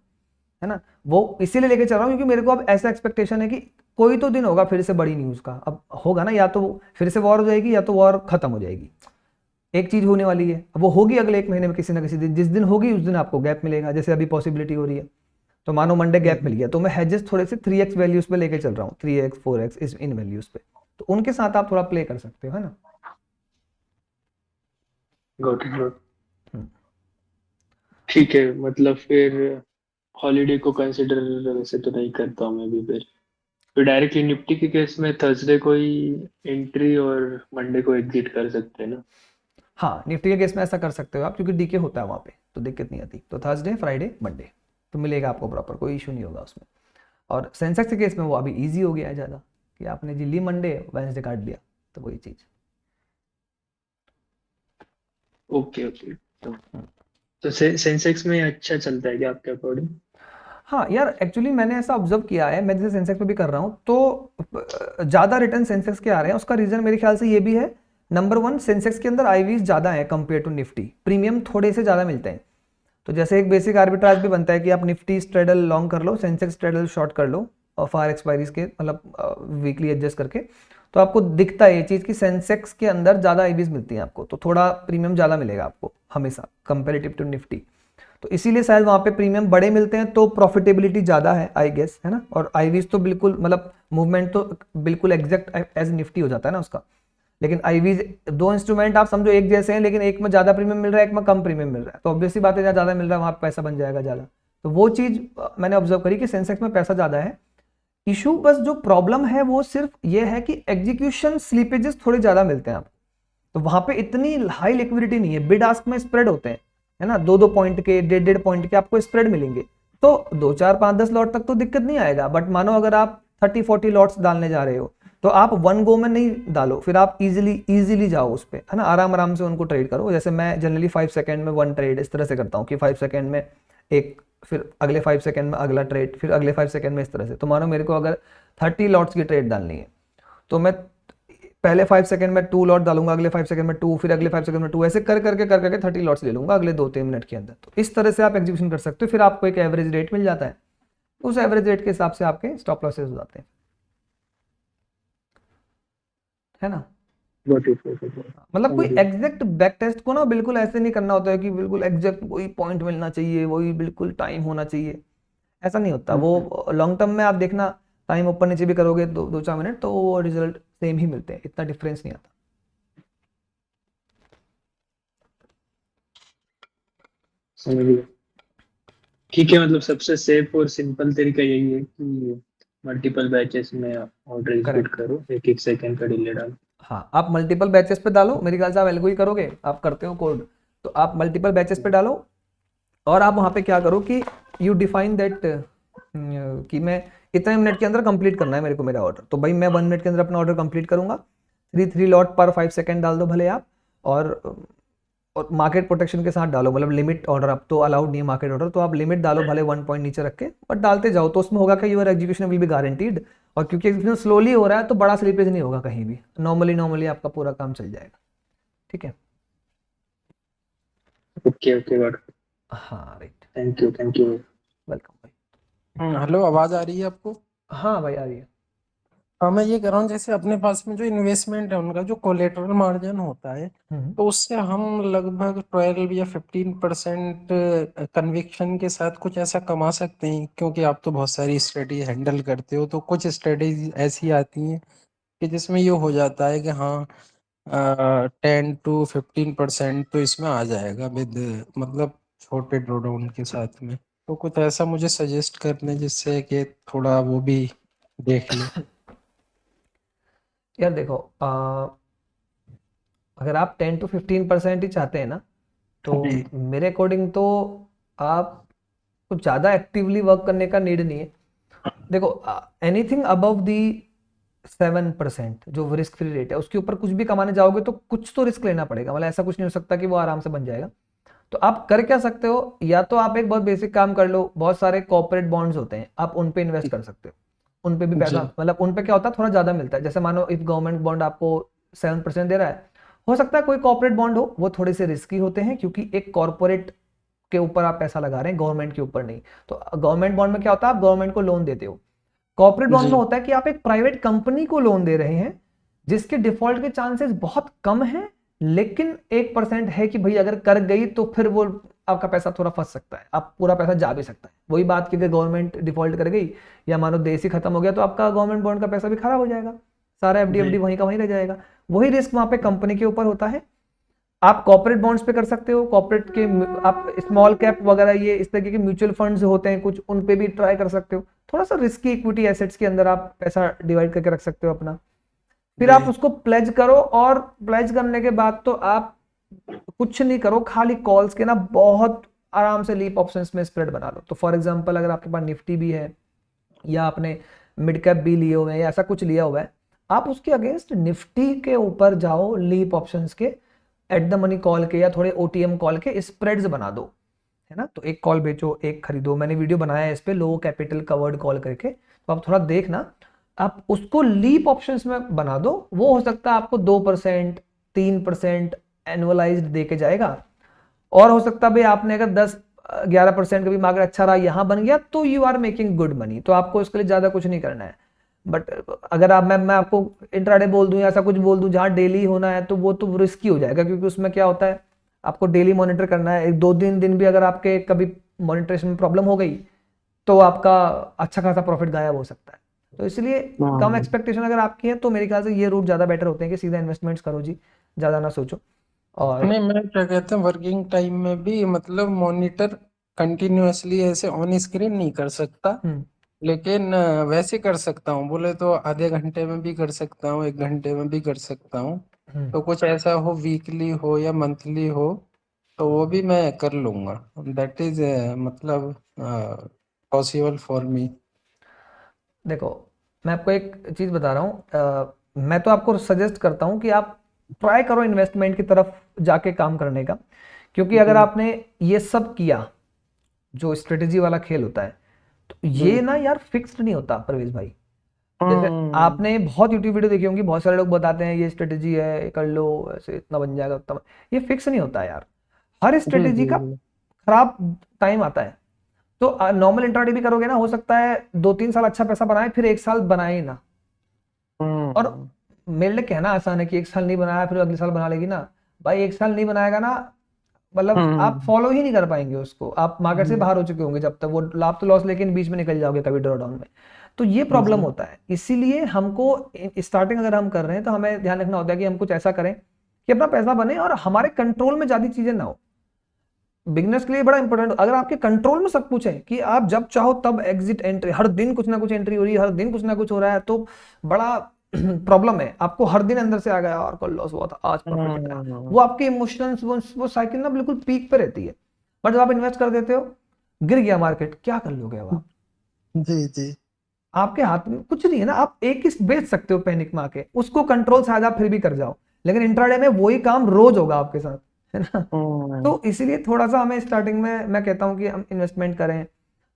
है ना। वो इसीलिए लेके चल रहा हूँ क्योंकि मेरे को अब ऐसा एक्सपेक्टेशन है कि कोई तो दिन होगा फिर से बड़ी न्यूज का, अब होगा ना, या तो फिर से वॉर हो जाएगी या तो वॉर खत्म हो जाएगी, एक चीज होने वाली है। अब वो होगी अगले 1 महीने में किसी ना किसी दिन, जिस दिन होगी उस दिन आपको गैप मिलेगा, जैसे अभी पॉसिबिलिटी हो रही है। तो मानो मंडे गैप मिल गया, तो मैं हेजेस थोड़े से 3x वैल्यूज पे लेके चल रहा हूँ, 3x 4x इस इन वैल्यूज पे, तो उनके साथ आप थोड़ा प्ले कर सकते हो, है ना। Got it, got. हम्म। ठीक है, मतलब फिर हॉलीडे को कंसिडर वैसे तो नहीं करता हूँ मैं भी। फिर डायरेक्टली निफ्टी के केस में थर्सडे को ही एंट्री और मंडे को एग्जिट कर सकते हैं ना। हाँ, निफ्टी के केस में ऐसा कर सकते हो आप, क्योंकि डीके होता है वहां पे, तो दिक्कत नहीं आती। तो थर्सडे फ्राइडे मंडे तो मिलेगा आपको प्रॉपर, कोई इशू नहीं होगा उसमें। और सेंसेक्स के केस में वो अभी ईजी हो गया है ज़्यादा, कि आपने जी ली मंडे, वेंसडे काट दिया, तो वही चीज़। Okay okay. तो सेंसेक्स में अच्छा चलता है क्या आपके अकॉर्डिंग? हाँ यार, एक्चुअली मैंने ऐसा ऑब्जर्व किया है, मैं जैसे सेंसेक्स पे भी कर रहा हूँ, तो ज़्यादा रिटर्न सेंसेक्स के आ रहे हैं। उसका रीज़न मेरे ख्याल से ये भी है, नंबर 1, सेंसेक्स के अंदर आईवीज ज़्यादा है कंपेयर टू निफ्टी, प्रीमियम थोड़े से ज़्यादा मिलते हैं। तो जैसे एक बेसिक आर्बिट्राज भी बनता है कि आप निफ्टी स्ट्रेडल लॉन्ग कर लो, सेंसेक्स स्ट्रेडल शॉर्ट कर लो, और फार एक्सपायरीज के मतलब वीकली एडजस्ट करके, तो आपको दिखता है ये चीज़ कि सेंसेक्स के अंदर ज़्यादा आईवीज मिलती हैं आपको, तो थोड़ा प्रीमियम ज़्यादा मिलेगा आपको हमेशा कंपेरेटिव टू निफ्टी। तो इसीलिए शायद वहाँ पे प्रीमियम बड़े मिलते हैं, तो प्रॉफिटेबिलिटी ज़्यादा है आई गेस, है ना। और आईवीज तो बिल्कुल मतलब मूवमेंट तो बिल्कुल एग्जैक्ट एज निफ्टी हो जाता है ना उसका। लेकिन आईवीज, 2 इंस्ट्रूमेंट आप समझो एक जैसे हैं, लेकिन एक में ज़्यादा प्रीमियम मिल रहा है, एक में कम प्रीमियम मिल रहा है, तो ऑब्वियसली बात है जहाँ ज़्यादा मिल रहा है वहाँ पैसा बन जाएगा ज़्यादा। तो वो चीज़ मैंने ऑब्जर्व करी कि सेंसेक्स में पैसा ज़्यादा है। इशू बस जो प्रॉब्लम है वो सिर्फ ये है कि एग्जीक्यूशन स्लीपेजेस थोड़े ज़्यादा मिलते हैं आपको, तो वहां पे इतनी हाई लिक्विडिटी नहीं है। बिड आस्क में स्प्रेड होते हैं, है ना, 2-2 पॉइंट के, 1.5 पॉइंट के आपको स्प्रेड मिलेंगे, तो 2, 4, 5, 10 लॉट तक तो दिक्कत नहीं आएगा। बट मानो अगर आप 30-40 लॉट्स डालने जा रहे हो, तो आप 1 गो में नहीं डालो, फिर आप इजीली जाओ उस पर, है ना, आराम से उनको ट्रेड करो। जैसे मैं जनरली 5 सेकंड में 1 ट्रेड इस तरह से करता हूँ कि 5 सेकंड में एक, फिर अगले 5 सेकंड में अगला ट्रेड, फिर अगले 5 सेकंड में, इस तरह से। तो मानो मेरे को अगर 30 लॉट्स की ट्रेड डालनी है, तो मैं पहले 5 सेकंड में 2 लॉट डालूंगा, अगले 5 सेकंड में 2, फिर अगले 5 सेकंड में 2, ऐसे कर करके 30 लॉट्स ले लूंगा अगले 2-3 मिनट के अंदर। तो इस तरह से आप एग्जीक्यूशन कर सकते हो, फिर आपको एक एवरेज रेट मिल जाता है, उस एवरेज रेट के हिसाब से आपके स्टॉप लॉसेस हो जाते हैं, है ना। मतलब कोई एग्जैक्ट बैक टेस्ट को ना बिल्कुल ऐसे नहीं करना होता है कि बिल्कुल एग्जैक्ट वही पॉइंट मिलना चाहिए, वही बिल्कुल टाइम होना चाहिए, ऐसा नहीं होता। वो लॉन्ग टर्म में आप देखना, टाइम ऊपर नीचे भी करोगे 2-4 मिनट, तो वो रिजल्ट सेम ही मिलते हैं, इतना डिफरेंस नहीं आता। समझ गया। ठीक है, मतलब सबसे सेफ और सिंपल तरीका यही है कि मल्टीपल बैचेस में ऑर्डर एग्जीक्यूट करेक्ट। करो, 1-1 सेकंड का डिले डालो। हाँ, आप मल्टीपल बैचेस पे डालो, मेरे ख्याल से आप एल्गो ही करोगे, आप करते हो कोड, तो आप मल्टीपल बैचेस पे डालो और आप वहाँ पे क्या करो कि यू डिफाइन दैट कि मैं इतने मिनट के अंदर कंप्लीट करना है मेरे को मेरा ऑर्डर, तो भाई मैं 1 मिनट के अंदर अपना ऑर्डर कंप्लीट करूंगा। 3 लॉट पर 5 सेकंड डाल दो भले आप, और मार्केट प्रोटेक्शन के साथ डालो, मतलब लिमिट ऑर्डर अब तो अलाउड नहीं है मार्केट ऑर्डर, तो आप लिमिट डालो भले 1 पॉइंट नीचे रख के, बट डालते जाओ, तो उसमें होगा कि your execution will be guaranteed. और क्योंकि एग्जीक्यूशन स्लोली हो रहा है तो बड़ा स्लीपेज नहीं होगा कहीं भी, नॉर्मली आपका पूरा काम चल जाएगा। ठीक है, ओके ओके गॉट। हाँ राइट, थैंक यू वेलकम भाई। हेलो, आवाज आ रही है आपको? हाँ भाई आ रही है। हाँ, मैं ये कह रहा हूँ जैसे अपने पास में जो इन्वेस्टमेंट है उनका जो कोलेटरल मार्जिन होता है, तो उससे हम लगभग 12 या 15% कन्विक्शन के साथ कुछ ऐसा कमा सकते हैं, क्योंकि आप तो बहुत सारी स्टडी हैंडल करते हो, तो कुछ स्टडीज ऐसी आती हैं कि जिसमें ये हो जाता है कि हाँ 10 to 15% तो इसमें आ जाएगा विद मतलब छोटे ड्रॉडाउन के साथ में। तो कुछ ऐसा मुझे सजेस्ट करने जिससे कि थोड़ा वो भी देख ले। यार देखो, अगर आप 10 to 15% ही चाहते हैं ना, तो जी। मेरे अकॉर्डिंग तो आप कुछ ज़्यादा एक्टिवली वर्क करने का नीड नहीं है। देखो, एनीथिंग अबव दी 7% जो रिस्क फ्री रेट है उसके ऊपर कुछ भी कमाने जाओगे तो कुछ तो रिस्क लेना पड़ेगा, मतलब ऐसा कुछ नहीं हो सकता कि वो आराम से बन जाएगा। तो आप कर क्या सकते हो, या तो आप एक बहुत बेसिक काम कर लो, बहुत सारे कॉर्पोरेट बॉन्ड्स होते हैं, आप उन पे इन्वेस्ट कर सकते हो, उन पे भी पैसा, जी। मतलब उन पे क्या होता है थोड़ा ज्यादा मिलता है। जैसे मानो इफ गवर्नमेंट बॉन्ड आपको 7% दे रहा है, हो सकता है कोई कॉर्पोरेट बॉन्ड हो, वो थोड़े से रिस्की होते हैं क्योंकि एक कॉर्पोरेट के ऊपर आप पैसा लगा रहे हैं, गवर्नमेंट के ऊपर नहीं। तो गवर्नमेंट बॉन्ड में क्या होता है, आप गवर्नमेंट को लोन देते हो। कॉर्पोरेट बॉन्ड जी। में होता है कि आप एक प्राइवेट कंपनी को लोन दे रहे हैं जिसके डिफॉल्ट के चांसेस बहुत कम हैं, लेकिन 1% है कि भाई अगर कर गई तो फिर वो आपका पैसा थोड़ा फंस सकता है, आप पूरा पैसा जा भी सकता है। वही बात कि अगर गवर्नमेंट डिफॉल्ट कर गई या मानो देश ही खत्म हो गया तो आपका गवर्नमेंट बॉन्ड का पैसा भी खराब हो जाएगा, सारा एफडी वहीं का वहीं रह जाएगा। वही रिस्क वहां पे कंपनी के ऊपर होता है। आप कॉर्पोरेट बॉन्ड्स पे कर सकते हो, कॉर्पोरेट के आप स्मॉल कैप वगैरह ये इस तरीके के म्यूचुअल फंड्स होते हैं कुछ, उन पे भी ट्राई कर सकते हो। थोड़ा सा रिस्की इक्विटी एसेट्स के अंदर आप पैसा डिवाइड करके रख सकते हो अपना, फिर आप उसको प्लेज करो, और प्लेज करने के बाद तो आप कुछ नहीं करो, खाली कॉल्स के ना बहुत आराम से लीप ऑप्शंस में स्प्रेड बना लो। तो फॉर एग्जांपल अगर आपके पास निफ्टी भी है या आपने मिड कैप भी लिए हुए हैं या ऐसा कुछ लिया हुआ है, आप उसके अगेंस्ट निफ्टी के ऊपर जाओ लीप ऑप्शंस के, एट द मनी कॉल के या थोड़े ओटीएम कॉल के स्प्रेड्स बना दो, है ना। तो एक कॉल बेचो एक खरीदो, मैंने वीडियो बनाया है इस पे लो कैपिटल कवर्ड कॉल करके, तो आप थोड़ा देखना, आप उसको लीप ऑप्शंस में बना दो। वो हो सकता है आपको 2% 3% एनुअलाइज्ड दे के जाएगा, और हो सकता है भाई आपने अगर 10-11% का भी मार्केट अच्छा रहा यहाँ बन गया तो you are making good money, तो आपको इसके लिए ज्यादा कुछ नहीं करना है। बट अगर आप मैं आपको इंट्राडे बोल दूं या ऐसा कुछ बोल दूं जहां डेली होना है तो वो तो रिस्की हो जाएगा, क्योंकि उसमें क्या होता है आपको डेली मॉनिटर करना है। 1-2 दिन भी अगर आपके कभी मॉनिटरेशन में प्रॉब्लम हो गई तो आपका अच्छा खासा प्रॉफिट गायब हो सकता है। तो इसलिए कम एक्सपेक्टेशन अगर आपकी है तो मेरे ख्याल से ये रूट ज्यादा बेटर होते हैं कि सीधा इन्वेस्टमेंट्स करो जी, ज्यादा ना सोचो। और नहीं, मैं क्या कहते हैं, वर्किंग टाइम में भी मतलब मॉनिटर कंटिन्यूअसली ऐसे ऑन स्क्रीन नहीं कर सकता, लेकिन वैसे कर सकता हूँ, बोले तो आधे घंटे में भी कर सकता हूँ, 1 घंटे में भी कर सकता हूँ। तो कुछ ऐसा हो वीकली हो या मंथली हो तो वो भी मैं कर लूंगा, दैट इज मतलब पॉसिबल फॉर मी। देखो, मैं आपको एक चीज बता रहा हूँ, मैं तो आपको सजेस्ट करता हूँ कि आप ट्राई करो इन्वेस्टमेंट की तरफ जाके काम करने का, क्योंकि अगर आपने ये सब किया जो स्ट्रेटेजी वाला खेल होता है तो ये ना यार फिक्स्ड नहीं होता परवेज भाई। जैसे आपने बहुत यूट्यूब वीडियो देखी होंगी, बहुत सारे लोग बताते हैं ये स्ट्रेटेजी है ये कर लो ऐसे इतना बन जाएगा उतना, ये फिक्स नहीं होता यार। हर स्ट्रेटेजी का खराब टाइम आता है। तो नॉर्मल इंट्राडे भी करोगे ना, हो सकता है 2-3 साल अच्छा पैसा बनाए फिर 1 साल बनाए ही ना। और मेरे लिए कहना आसान है कि 1 साल नहीं बनाया फिर अगले साल बना लेगी ना, भाई 1 साल नहीं बनाएगा ना, मतलब आप फॉलो ही नहीं कर पाएंगे उसको, आप मार्केट से बाहर हो चुके होंगे जब तक, वो लाभ तो लॉस लेकिन बीच में निकल जाओगे कभी ड्रॉडाउन में। तो ये प्रॉब्लम होता है। इसीलिए हमको स्टार्टिंग अगर हम कर रहे हैं तो हमें ध्यान रखना होता है कि हम कुछ ऐसा करें कि अपना पैसा बने और हमारे कंट्रोल में ज्यादा चीजें ना हो। बिगनर्स के लिए बड़ा इंपॉर्टेंट, अगर आपके कंट्रोल में सब कुछ है कि आप जब चाहो तब एग्जिट एंट्री, हर दिन कुछ ना कुछ एंट्री हो रही है, हर दिन कुछ ना कुछ हो रहा है, तो बड़ा प्रॉब्लम है, आपको हर दिन अंदर से आ गया यार कल लॉस हुआ था आज प्रॉफिट आया, वो आपके इमोशंस वो साइकिल ना बिल्कुल पीक पे रहती है। बट जब आप इन्वेस्ट कर देते हो, गिर गया मार्केट, क्या कर लोगे अब आप? जी जी आपके हाथ में कुछ नहीं है ना, आप एक ही बेच सकते हो पैनिक में आके, उसको कंट्रोल शायद आप फिर भी कर जाओ, लेकिन इंट्राडे में वही काम रोज होगा आपके साथ, है ना। तो इसीलिए थोड़ा सा हमें स्टार्टिंग में मैं कहता हूँ कि हम इन्वेस्टमेंट करें,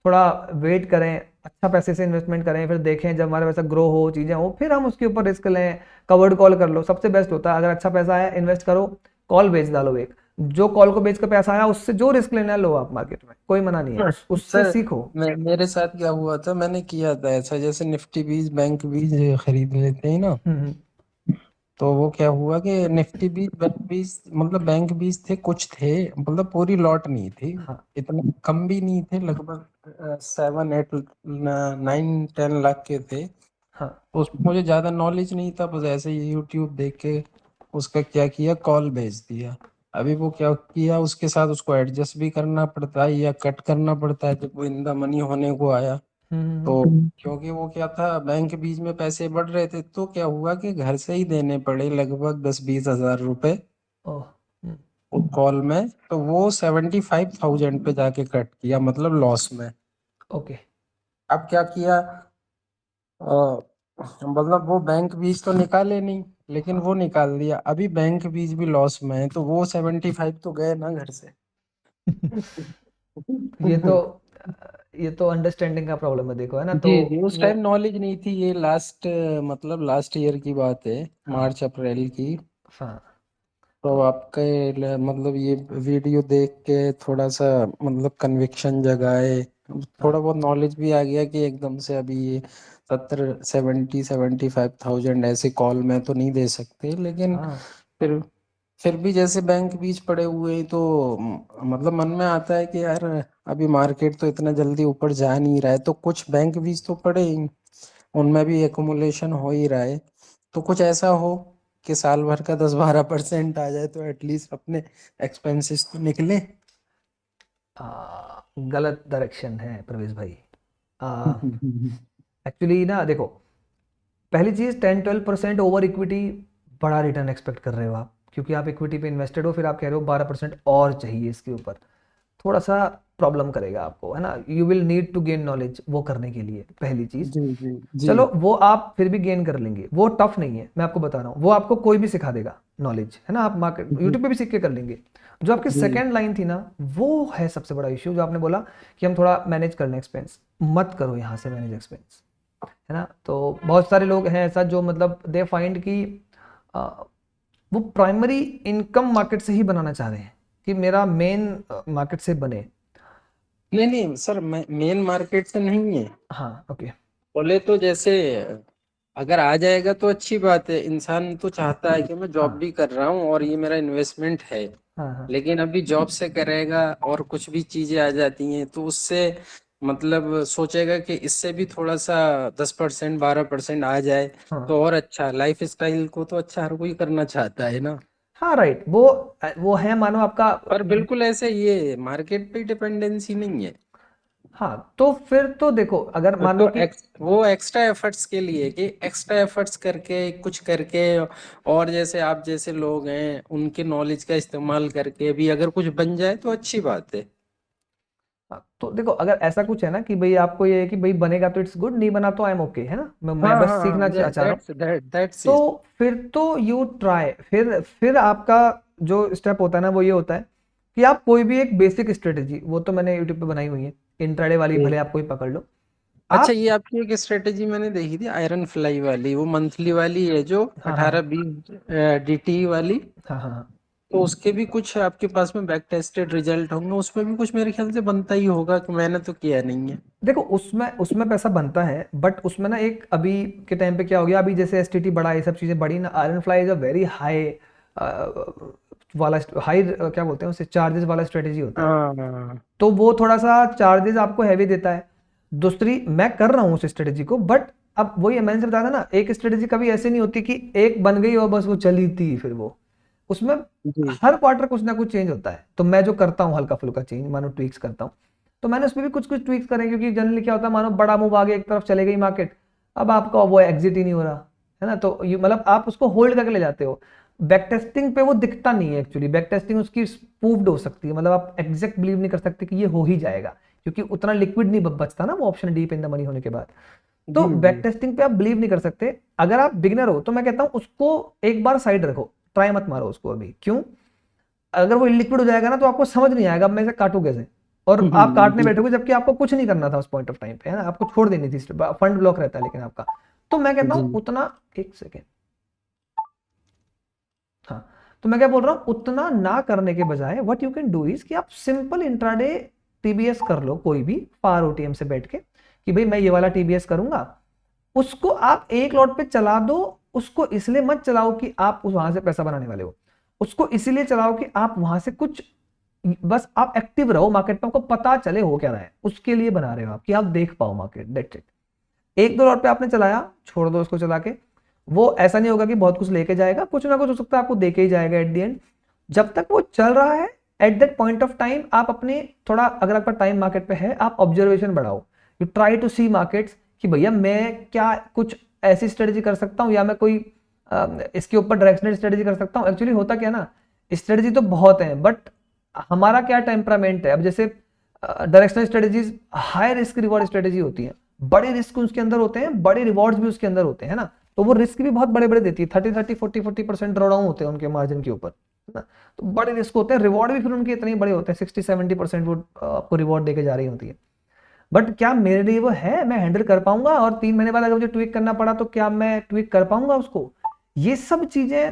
थोड़ा वेट करें, अच्छा पैसे से इन्वेस्टमेंट करें, फिर देखें जब हमारा पैसा ग्रो हो, चीजें हो, फिर हम उसके ऊपर रिस्क लें। कवर्ड कॉल कर लो, सबसे बेस्ट होता है। अगर अच्छा पैसा है इन्वेस्ट करो, कॉल बेच डालो एक, जो कॉल को बेच कर पैसा आया उससे जो रिस्क लेना है लो आप मार्केट में, कोई मना नहीं है, उससे सर सीखो। मेरे साथ क्या हुआ था, मैंने किया था ऐसा, जैसे निफ्टी बीज बैंक बीज खरीद लेते हैं ना, हम्म। तो वो क्या हुआ कि निफ्टी बीज बैंक बीज मतलब बैंक बीज थे, कुछ थे, मतलब पूरी लॉट नहीं थी, हाँ इतना कम भी नहीं थे, लगभग 7 8 9 10 लाख के थे। हाँ। तो उसमें मुझे ज्यादा नॉलेज नहीं था, बस ऐसे ही यूट्यूब देख के उसका क्या किया, कॉल भेज दिया। अभी वो क्या किया, उसके साथ उसको एडजस्ट भी करना पड़ता है या कट करना पड़ता है जब वो इन द मनी होने को आया। तो क्योंकि वो क्या था, बैंक बीच में पैसे बढ़ रहे थे, तो क्या हुआ कि घर से ही देने पड़े लगभग 10 20 हजार रुपए ओह। उस कॉल में। तो वो 75,000 पे जाके कट किया, मतलब लॉस में। ओके। अब क्या किया, मतलब वो बैंक बीज तो निकाले नहीं, लेकिन वो निकाल दिया, अभी बैंक बीज भी लॉस में है, तो वो 75 तो गए ना घर से। ये तो ये तो अंडरस्टैंडिंग का प्रॉब्लम है, देखो, है ना। तो जी जी, उस वो टाइम नॉलेज नहीं थी, ये लास्ट मतलब लास्ट ईयर की बात है, हाँ मार्च अप्रैल की। हाँ। तो तो आपके मतलब ये वीडियो देख के थोड़ा सा मतलब कन्विक्शन जगाए, हाँ थोड़ा बहुत नॉलेज भी आ गया कि एकदम से अभी ये 75,000 ऐसे कॉल में तो नहीं दे सकते, लेकिन हाँ फिर फिर भी जैसे बैंक बीच पड़े हुए हैं, तो मतलब मन में आता है कि यार अभी मार्केट तो इतना जल्दी ऊपर जा नहीं रहा है, तो कुछ बैंक बीच तो पड़े ही, उनमें भी एकुमुलेशन हो ही रहा है। तो कुछ ऐसा हो कि साल भर का 10 12% आ जाए, तो एटलीस्ट अपने एक्सपेंसेस तो निकले। गलत डायरेक्शन है प्रवेश भाई। एक्चुअली ना देखो, पहली चीज 10-12% ओवर इक्विटी, बड़ा रिटर्न एक्सपेक्ट कर रहे हो आप, क्योंकि आप इक्विटी पे इन्वेस्टेड हो, फिर आप कह रहे हो 12% और चाहिए इसके ऊपर, थोड़ा सा प्रॉब्लम करेगा आपको, है ना। You will need to gain knowledge वो करने के लिए, पहली चीज। जी जी जी चलो वो आप फिर भी गेन कर लेंगे, वो टफ नहीं है, मैं आपको बता रहा हूँ, वो आपको कोई भी सिखा देगा नॉलेज, है ना। आप मार्केट जी यूट्यूब पे भी सीख के कर लेंगे। जो आपकी जी सेकंड लाइन थी ना, वो है सबसे बड़ा इश्यू, जो आपने बोला कि हम थोड़ा मैनेज कर लें एक्सपेंस, मत करो यहाँ से मैनेज एक्सपेंस, है ना। तो बहुत सारे लोग हैं ऐसा जो मतलब दे फाइंड कि आ, वो प्राइमरी इनकम मार्केट से ही बनाना चाह रहे हैं, कि मेरा मेन मार्केट से बने। नहीं नहीं सर, मेन मार्केट से नहीं है, हाँ ओके। बोले तो जैसे अगर आ जाएगा तो अच्छी बात है, इंसान तो चाहता है कि मैं जॉब हाँ भी कर रहा हूँ और ये मेरा इन्वेस्टमेंट है, हाँ हाँ लेकिन अभी जॉब से करेगा और कुछ भी चीजें आ जाती हैं, तो उससे मतलब सोचेगा कि इससे भी थोड़ा सा 10% 12% आ जाए हाँ तो और अच्छा, लाइफ स्टाइल को तो अच्छा हर कोई करना चाहता है ना। हाँ राइट। वो है, मानो आपका। पर बिल्कुल ऐसे ये मार्केट पे डिपेंडेंसी नहीं है। हाँ तो फिर तो देखो, अगर मान लो तो कि वो एक्स्ट्रा एफर्ट्स के लिए, कि एक्स्ट्रा एफर्ट्स करके कुछ करके, और जैसे आप जैसे लोग हैं उनके नॉलेज का इस्तेमाल करके भी अगर कुछ बन जाए तो अच्छी बात है। हाँ, तो देखो अगर ऐसा कुछ है ना कि भाई आपको ये है कि भाई बनेगा तो इट्स गुड, नहीं बना तो आई एम ओके, है ना, मैं हाँ बस हाँ सीखना हाँ, चाह रहा हूँ। That's it. तो फिर तो यू ट्राई, फिर आपका जो स्टेप होता है ना वो ये होता है कि आप कोई भी एक बेसिक स्ट्रेटेजी, वो तो मैंने यूट्यूब पे बनाई हुई है, इंट्राडे वाली भले आप कोई पकड़ लो अच्छा, आप। ये आपकी एक स्ट्रेटेजी मैंने देखी थी, आयरन फ्लाई वाली, वो मंथली वाली है जो हाँ हाँ 18 20 डीटी वाली। हाँ हाँ हाँ। तो उसके भी कुछ आपके पास में बैक टेस्टेड रिजल्ट होंगे, उसमें भी कुछ मेरे ख्याल से बनता ही होगा, कि मैंने तो किया नहीं है। देखो उसमें उसमें पैसा बनता है, बट उसमें ना एक अभी के टाइम पे क्या हो गया, अभी जैसे एसटीटी बढ़ा, ये सब चीजें बढ़ी ना, iron fly is a very high वाला, हाई क्या बोलते हैं उसे, चार्जेस वाला स्ट्रेटेजी होता है। हाँ तो वो थोड़ा सा चार्जेस आपको हैवी देता है। दूसरी, मैं कर रहा हूँ उस स्ट्रेटेजी को, बट अब वही मैंने से बताया था ना, एक स्ट्रेटेजी कभी ऐसे नहीं होती कि एक बन गई और बस वो चली थी, फिर वो उसमें जी हर क्वार्टर कुछ ना कुछ चेंज होता है। तो मैं जो करता हूँ हल्का फुल्का चेंज, मानो ट्वीक्स करता हूँ, तो मैंने उसमें भी कुछ कुछ ट्वीक्स करे, क्योंकि जनरली क्या होता है, मानो बड़ा मूव आगे एक तरफ चले गई मार्केट, अब आपका वो एग्जिट ही नहीं हो रहा, है ना, तो ये मतलब आप उसको होल्ड करके ले जाते हो। बैक टेस्टिंग पे वो दिखता नहीं है एक्चुअली, बैक टेस्टिंग उसकी स्पूफ्ड हो सकती है, मतलब आप एग्जैक्ट बिलीव नहीं कर सकते कि ये हो ही जाएगा, क्योंकि उतना लिक्विड नहीं बचता ना वो option deep in the money होने के बाद। तो जी बैक जी टेस्टिंग पे आप बिलीव नहीं कर सकते। अगर आप बिगिनर हो तो मैं कहता हूं उसको एक बार साइड रखो, ट्राई मत मारो उसको अभी। क्यों? अगर वो इलिक्विड हो जाएगा ना तो आपको समझ नहीं आएगा अब मैं इसे काटू कैसे, और आप काटने जी बैठोगे जबकि आपको कुछ नहीं करना था उस पॉइंट ऑफ टाइम पे, है ना, आपको छोड़ देनी थी, फंड ब्लॉक रहता है लेकिन आपका। तो मैं कहता हूं जी उतना, एक सेकेंड, हाँ, तो मैं क्या बोल रहा हूँ, उतना ना करने के बजाय what you can do is कि आप सिंपल इंट्राडे टीबीएस कर लो, कोई भी फार ओटीएम से बैठ के, कि भाई मैं ये वाला टीबीएस करूंगा, उसको आप एक लॉट पे चला दो। उसको इसलिए मत चलाओ कि आप उस वहां से पैसा बनाने वाले हो, उसको इसलिए चलाओ कि आप वहां से कुछ, बस आप एक्टिव रहो मार्केट में, आपको पता चले हो क्या रहा है, उसके लिए बना रहे हो आप, कि आप देख पाओ मार्केट, दैट्स इट। एक दो लॉट पे आपने चलाया, छोड़ दो उसको चला के, वो ऐसा नहीं होगा कि बहुत कुछ लेके जाएगा, कुछ ना कुछ हो सकता है आपको देके ही जाएगा एट द एंड। जब तक वो चल रहा है, at that point of time आप अपने थोड़ा, अगर आपका टाइम मार्केट पे है, आप ऑब्जर्वेशन बढ़ाओ, you try to see markets कि भैया मैं क्या कुछ ऐसी स्ट्रेटेजी कर सकता हूँ, या मैं कोई इसके ऊपर डायरेक्शनल स्ट्रेटेजी कर सकता हूँ। एक्चुअली होता क्या ना, स्ट्रेटेजी तो बहुत है, बट हमारा क्या टेम्परामेंट है। अब जैसे directional strategies high risk reward strategy होती है, बड़े रिस्क उसके अंदर होते हैं, बड़े रिवॉर्ड्स भी उसके अंदर होते हैं ना, तो वो रिस्क भी बहुत बड़े बड़े देती है, 30-40% ड्रॉडाउन होते हैं उनके मार्जिन के ऊपर, है ना, तो बड़े रिस्क होते हैं, रिवॉर्ड भी फिर उनके इतने बड़े होते हैं, 60-70% वो आपको रिवॉर्ड देके जा रही होती है। बट क्या मेरे लिए वो है, मैं हैंडल कर पाऊंगा, और 3 महीने बाद अगर मुझे ट्वीक करना पड़ा तो क्या मैं ट्वीक कर पाऊंगा उसको? ये सब चीजें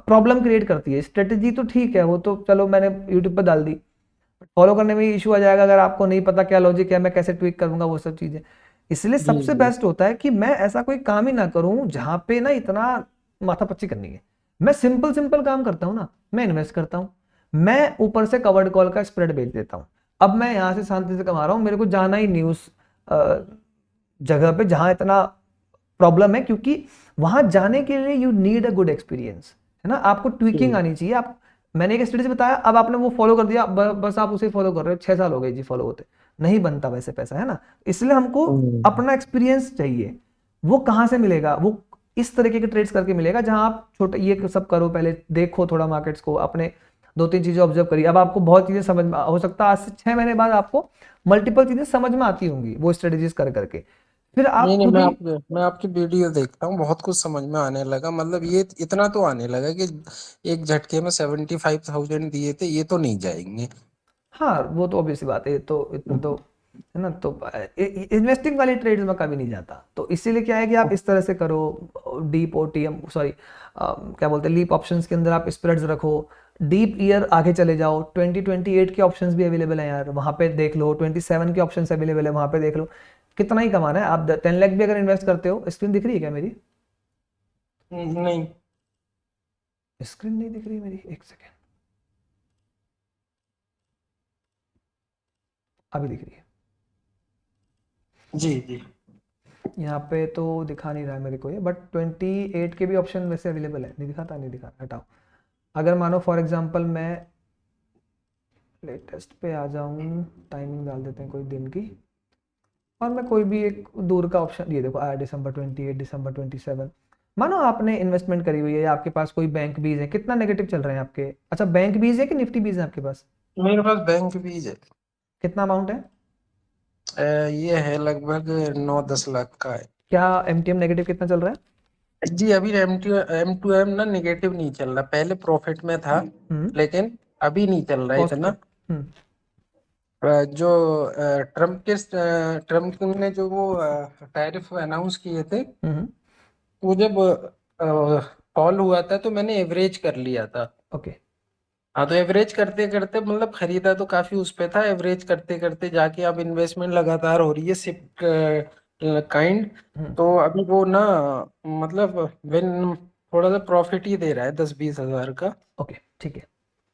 प्रॉब्लम क्रिएट करती है। स्ट्रेटेजी तो ठीक है, वो तो चलो मैंने यूट्यूब पर डाल दी, फॉलो करने में इशू आ जाएगा अगर आपको नहीं पता क्या लॉजिक है, मैं कैसे ट्वीक करूंगा, वो सब चीजें। इसलिए जी सबसे जी बेस्ट होता है कि मैं ऐसा कोई काम ही ना करूं जहां पे ना इतना माथापच्ची करनी है। मैं सिंपल सिंपल काम करता हूं ना, मैं इन्वेस्ट करता हूं, मैं ऊपर से कवर्ड कॉल का स्प्रेड बेच देता हूं। अब मैं यहां से शांति से कमा रहा हूं, मेरे को जाना ही नहीं उस जगह पे जहां इतना प्रॉब्लम है, क्योंकि वहां जाने के लिए you need a good experience, है ना, आपको ट्विकिंग आनी चाहिए। आप, मैंने एक स्ट्रेटेजी बताया, अब आपने वो फॉलो कर दिया, बस आप उसे फॉलो कर रहे हो, 6 साल हो गए जी फॉलो होते, नहीं बनता वैसे पैसा, है ना। इसलिए हमको हम्म, अपना एक्सपीरियंस चाहिए। वो कहाँ से मिलेगा? वो इस तरीके के ट्रेड्स करके मिलेगा जहां आप छोटे ये सब करो, पहले देखो थोड़ा मार्केट्स को, अपने 2-3 चीजें ऑब्जर्व करिए, अब आपको बहुत चीजें समझ में, हो सकता है आज से 6 महीने बाद आपको मल्टीपल चीजें समझ में आती होंगी वो स्ट्रेटेजीज कर करके, फिर नहीं आप नहीं, खुद ही। मैं आपकी वीडियो देखता हूँ, बहुत कुछ समझ में आने लगा। मतलब ये इतना तो आने लगा कि एक झटके में 75,000 दिए थे, ये तो नहीं जाएंगे। हाँ, वो तो ऑब्वियस बात है, तो इतना तो, है ना, तो इन्वेस्टिंग वाली ट्रेड्स में कभी नहीं जाता, तो इसीलिए क्या है कि आप इस तरह से करो, डीप ओटीएम, सॉरी क्या बोलते हैं, लीप ऑप्शंस के अंदर आप स्प्रेड्स रखो, डीप ईयर आगे चले जाओ, 2028 के ऑप्शंस भी अवेलेबल हैं यार, वहां पे देख लो, 27 के ऑप्शंस अवेलेबल है, वहां पे देख लो, कितना ही कमाना है। आप 10 लाख भी अगर इन्वेस्ट करते हो, स्क्रीन दिख रही है क्या मेरी? नहीं। स्क्रीन नहीं दिख रही मेरी, एक सेकेंड, अभी दिख रही है। जी जी यहाँ पे तो दिखा नहीं रहा है मेरे को ये, बट 28 के भी ऑप्शन वैसे अवेलेबल है, नहीं दिखाता, नहीं दिखाता, हटाओ। अगर मानो फॉर एग्जांपल मैं लेटेस्ट पे आ जाऊँ, टाइमिंग डाल देते हैं कोई दिन की, और मैं कोई भी एक दूर का ऑप्शन, ये देखो आया दिसंबर 28, दिसंबर 27। मानो आपने इन्वेस्टमेंट करी हुई है, या आपके पास कोई बैंक बीज है, कितना नेगेटिव चल रहे हैं आपके? अच्छा, बैंक बीज है कि निफ्टी बीज है आपके पास? मेरे पास बैंक बीज है। कितना अमाउंट है? ये है लगभग 9-10 लाख का है। क्या एमटीएम नेगेटिव कितना चल रहा है? जी अभी M2M ना निगेटिव नहीं चल रहा, पहले प्रॉफिट में था, हम्म, लेकिन अभी नहीं चल रहा है कॉस्ट पे। इतना। हम्म, जो ट्रम्प ने जो वो टैरिफ अनाउंस किए थे, हम्म, वो जब फॉल हुआ था तो मैंने एवरेज कर लिया था। ओके। हाँ, तो एवरेज करते करते मतलब खरीदा तो काफी उस पे था, एवरेज करते करते जाके अब इन्वेस्टमेंट लगातार हो रही है शिफ्ट काइंड। हम्म, तो अभी वो ना मतलब वेन थोड़ा सा प्रॉफिट ही दे रहा है 10-20 हजार का। ओके, ठीक है।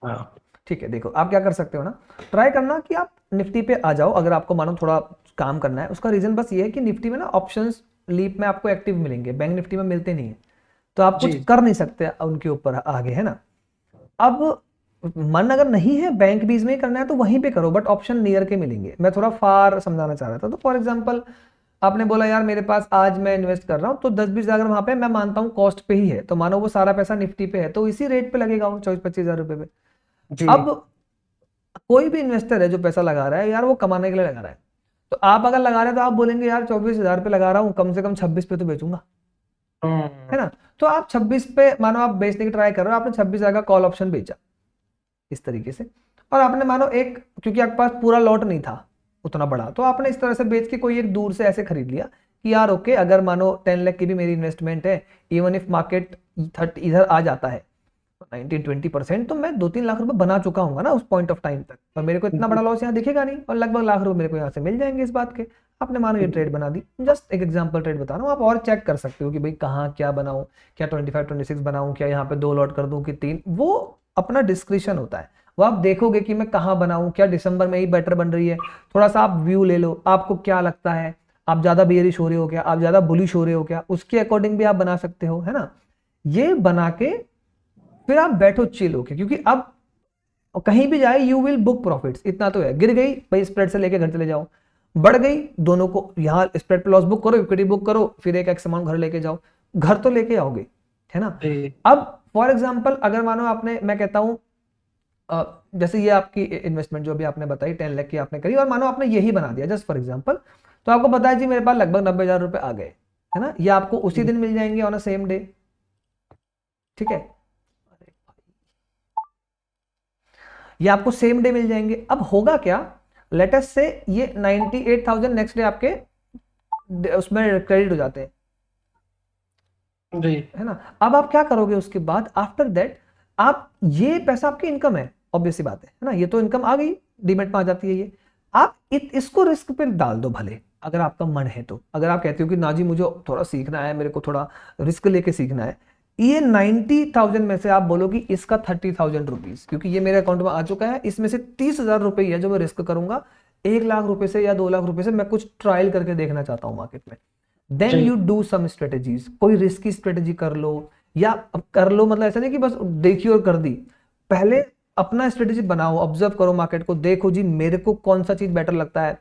हाँ ठीक है, देखो आप क्या कर सकते हो ना, ट्राई करना कि आप निफ्टी पे आ जाओ, अगर आपको मानो थोड़ा काम करना है। उसका रीजन बस ये है कि निफ्टी में ना ऑप्शंस लीप में आपको एक्टिव मिलेंगे, बैंक निफ्टी में मिलते नहीं है, तो आप कुछ जी कर नहीं सकते उनके ऊपर आगे, है ना। अब मन अगर नहीं है बैंक बीज में ही करना है तो वहीं पे करो, बट ऑप्शन नियर के मिलेंगे। मैं थोड़ा फार समझाना चाह रहा था, तो फॉर एग्जांपल आपने बोला यार मेरे पास आज मैं इन्वेस्ट कर रहा हूँ तो 10-20 अगर वहां पे मैं मानता हूँ कॉस्ट पे ही है, तो मानो वो सारा पैसा निफ्टी पे है तो इसी रेट पे लगेगा वो 24-25 हजार रुपए पे। जी अब कोई भी इन्वेस्टर है जो पैसा लगा रहा है यार वो कमाने के लिए लगा रहा है, तो आप अगर लगा रहे हैं तो आप बोलेंगे यार 24 हजार पे लगा रहा हूँ, कम से कम 26 पे तो बेचूंगा, है ना। तो आप 26 पे मानो आप बेचने की ट्राई कर रहे हो, आपने 26 हजार का कॉल ऑप्शन बेचा इस तरीके से, और आपने मानो एक, क्योंकि आपके पास पूरा लॉट नहीं था उतना बड़ा, तो आपने इस तरह से बेच के कोई एक दूर से ऐसे खरीद लिया कि यार ओके अगर मानो 10 लाख की भी मेरी इन्वेस्टमेंट है, इवन इफ मार्केट 30 इधर आ जाता है 19-20%, तो मैं 2-3 लाख रुपए बना चुका हूँ ना उस पॉइंट ऑफ टाइम तक, और मेरे को इतना बड़ा लॉस यहाँ दिखेगा नहीं, और लगभग लाख रुपए मेरे को यहाँ से मिल जाएंगे इस बात के। आपने मानो ये ट्रेड बना दी, जस्ट एक एग्जांपल ट्रेड बता रहा हूँ, आप और चेक कर सकते हो कि भाई कहाँ क्या बनाऊं, क्या 25-26 बनाऊं, क्या यहाँ पे 2 लॉट कर दूं कि 3, वो अपना डिस्क्रिप्शन होता है, वो आप देखोगे कि मैं कहाँ बनाऊं, क्या दिसंबर में ही बेटर बन रही है, थोड़ा सा आप व्यू ले लो, आपको क्या लगता है, आप ज्यादा बेयरिश हो रहे हो क्या, आप ज्यादा बुलिश हो रहे हो क्या, उसके अकॉर्डिंग भी आप बना सकते हो, है ना। ये बना के फिर आप बैठो चिल होके, क्योंकि अब कहीं भी जाए यू विल बुक प्रॉफिट्स, इतना तो है। गिर गई भाई स्प्रेड से लेके घर चले जाओ, बढ़ गई दोनों को, यहाँ स्प्रेड पे लॉस बुक करो, इक्विटी बुक करो, फिर एक एक्स अमाउंट घर लेके जाओ, घर तो लेके आओगे, है ना। अब फॉर एग्जाम्पल अगर मानो आपने, मैं कहता हूं जैसे ये आपकी इन्वेस्टमेंट जो अभी आपने बताई 10 लाख की आपने करी, और मानो आपने यही बना दिया जस्ट फॉर एग्जाम्पल, तो आपको पता है जी मेरे पास लगभग 90 हजार रुपए आ गए, है ना, ये आपको उसी दिन मिल जाएंगे ऑन अ सेम डे, ठीक है, ये आपको सेम डे मिल जाएंगे। अब होगा क्या, लेटेस्ट से ये 98,000 नेक्स्ट डे आपके उसमें क्रेडिट हो जाते हैं, जी है ना। अब आप क्या करोगे उसके बाद, आफ्टर दैट आप, ये पैसा आपकी इनकम है, ऑब्वियस सी बात है ना, ये तो इनकम आ गई, डीमेट में आ जाती है ये, आप इसको रिस्क पे डाल दो भले, अगर आपका मन है तो। अगर आप कहते हो कि ना जी मुझे थोड़ा सीखना है, मेरे को थोड़ा रिस्क लेके सीखना है, ये 90,000 में से आप बोलो कि इसका 30,000 रुपीज, क्योंकि ये मेरे अकाउंट में आ चुका है, इसमें से 30,000 रुपए है जो मैं रिस्क करूंगा, 1 लाख रुपए से या 2 लाख रुपए से मैं कुछ ट्रायल करके देखना चाहता हूं मार्केट में। Then you do some strategies, कोई रिस्की स्ट्रेटेजी कर लो, या अब कर लो मतलब ऐसा नहीं कि बस देखी और कर दी, पहले अपना स्ट्रेटेजी बनाओ, ऑब्जर्व करो मार्केट को, देखो जी मेरे को कौन सा चीज बेटर लगता है,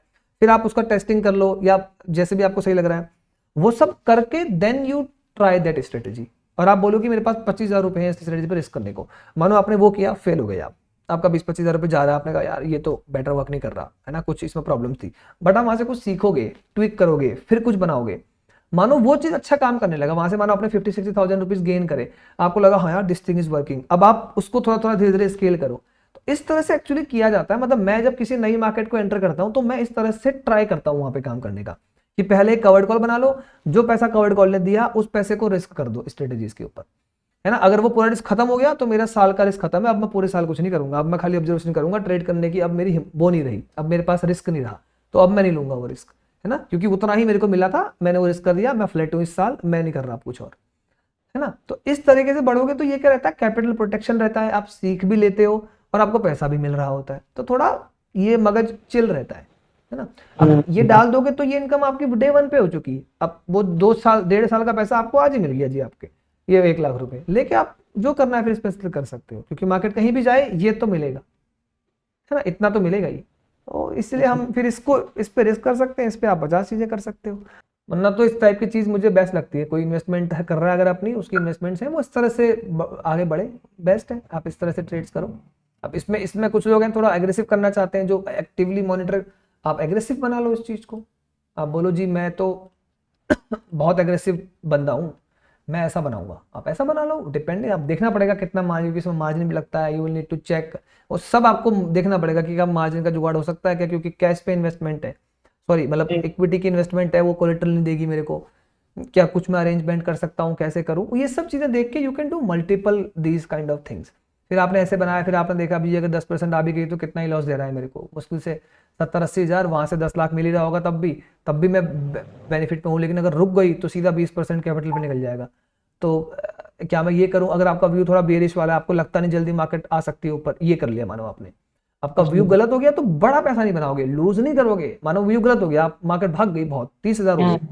फिर आप उसका टेस्टिंग कर लो, या जैसे भी आपको सही लग रहा है वो सब करके then you try that strategy. और आप बोलो कि मेरे पास 25,000 रुपए हैं इस स्ट्रेटेजी पर रिस्क करने को, मानो आपने वो किया, फेल हो गए आप, आपका 20-25 हजार रुपए जा रहा है, आपने कहा यार ये तो बेटर वर्क नहीं कर रहा है ना, कुछ इसमें प्रॉब्लम थी, बट आप वहां से कुछ सीखोगे, ट्विक करोगे, फिर कुछ बनाओगे, मानो वो चीज अच्छा काम करने लगा, वहां से मानो आपने 50-60,000 रुपीज गेन करे, आपको लगा हाँ यार दिस थिंग इज वर्किंग, अब आप उसको थोड़ा थोड़ा धीरे धीरे स्केल करो। तो इस तरह से एक्चुअली किया जाता है, मतलब मैं जब किसी नई मार्केट को एंटर करता हूं तो मैं इस तरह से ट्राई करता हूं वहां पे काम करने का, कि पहले एक कवर्ड कॉल बना लो, जो पैसा कवर्ड कॉल ने दिया उस पैसे को रिस्क कर दो स्ट्रेटेजीज के ऊपर, है ना। अगर वो पूरा रिस्क खत्म हो गया तो मेरा साल का रिस्क खत्म है, अब मैं पूरे साल कुछ नहीं करूंगा, अब मैं खाली ऑब्जर्वेशन करूंगा, ट्रेड करने की अब मेरी वो नहीं रही, अब मेरे पास रिस्क नहीं रहा, तो अब मैं नहीं लूंगा वो रिस्क, है ना, क्योंकि उतना ही मेरे को मिला था, मैंने वो रिस्क कर दिया, मैं फ्लैट हूं इस साल, मैं नहीं कर रहा कुछ और, है ना। तो इस तरीके से बढ़ोगे तो ये क्या रहता है, कैपिटल प्रोटेक्शन रहता है, आप सीख भी लेते हो और आपको पैसा भी मिल रहा होता है, तो थोड़ा ये मगज चिल रहता है ना। अब ये डाल दोगे तो ये इनकम आपकी डे 1 पे हो चुकी है, अब वो 2 साल 1.5 साल का पैसा आपको आज ही मिल गया जी, आपके ये 1 लाख रुपए लेके आप जो करना है फिर स्पेशल कर सकते हो, क्योंकि मार्केट कहीं भी जाए ये तो मिलेगा, है ना, इतना तो मिलेगा ही, तो इसलिए हम फिर इसको इस पे रिस्क कर सकते हैं, इस पे आप 50 चीजें कर सकते हो। वरना तो इस टाइप की चीज मुझे बेस्ट लगती है, कोई इन्वेस्टमेंट कर रहा है अगर अपनी, उसकी इन्वेस्टमेंट्स है वो इस तरह से आगे बढ़े, बेस्ट है, आप इस तरह से ट्रेड्स करो। अब इसमें कुछ लोग हैं थोड़ा एग्रेसिव करना चाहते हैं, जो एक्टिवली मॉनिटर, आप एग्रेसिव बना लो इस चीज को, आप बोलो जी मैं तो बहुत एग्रेसिव बंदा हूँ, मैं ऐसा बनाऊंगा, आप ऐसा बना लो, डिपेंड, आप देखना पड़ेगा कितना मार्जिन, इसमें मार्जिन भी लगता है, you will need to check, वो सब आपको देखना पड़ेगा कि क्या मार्जिन का जुगाड़ हो सकता है क्या, क्योंकि कैश पे इन्वेस्टमेंट है, सॉरी मतलब इक्विटी की इन्वेस्टमेंट है, वो कोलेटरल नहीं देगी मेरे को, क्या कुछ मैं अरेंजमेंट कर सकता हूँ, कैसे करूँ, ये सब चीजें देख के you can do multiple these kind of things. फिर आपने ऐसे बनाया, फिर आपने देखा अभी अगर 10% आ भी गई तो कितना ही लॉस दे रहा है मेरे को, मुश्किल से 70-80 हजार, वहां से 10 लाख मिल ही रहा होगा, तब भी मैं बेनिफिट में हूँ, लेकिन अगर रुक गई तो सीधा 20% कैपिटल पे निकल जाएगा। तो क्या मैं ये करूं, अगर आपका व्यू थोड़ा बेरिश वाला है, आपको लगता नहीं जल्दी मार्केट आ सकती है ऊपर, ये कर लिया, मानो आपने, आपका व्यू गलत हो गया तो बड़ा पैसा नहीं बनाओगे, लूज नहीं करोगे, मानो व्यू गलत हो गया, आप मार्केट भाग गई बहुत 30,000 हो गई,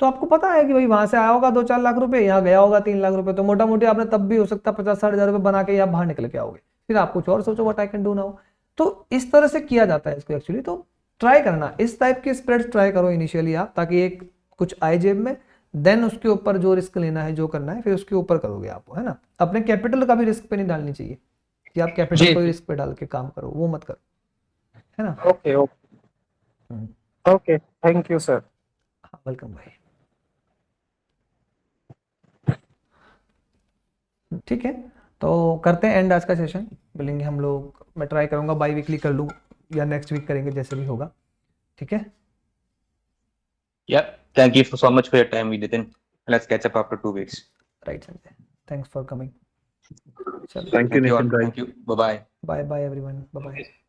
तो आपको पता है कि भाई वहां से आया होगा 2-4 लाख रुपए, यहाँ गया होगा 3 लाख रुपए, तो मोटा मोटी आपने तब भी हो सकता है 50-60 हजार रुपए बना के आप बाहर निकल के आओगे, फिर आप कुछ और सोचो what I can do now. तो इस तरह से किया जाता है इसको एक्चुअली। तो ट्राई करना, इस टाइप की स्प्रेड्स ट्राई करो इनिशियली आप, ताकि एक कुछ आए जेब में, देन उसके ऊपर जो रिस्क लेना है, जो करना है, फिर उसके ऊपर करोगे आप, है ना। अपने कैपिटल का भी रिस्क पे नहीं डालनी चाहिए कि आप कैपिटल को ही रिस्क पे डाल के काम करो, वो मत करो, है ना। Okay okay, thank you sir. हाँ, वेलकम भाई। ठीक है, तो करते हैं एंड आज का सेशन, मिलेंगे हम लोग, मैं ट्राई करूंगा बाई वीकली कर लूँ या नेक्स्ट वीक करेंगे, जैसे भी होगा, ठीक है। Yeah, thank you so much for your time, Vidithin. Let's catch up after 2 weeks. Right Sanjay, thanks for coming. चलो, Thank you, Thank you all. Nitin bhai. Thank you. Bye bye. Bye bye everyone, bye bye.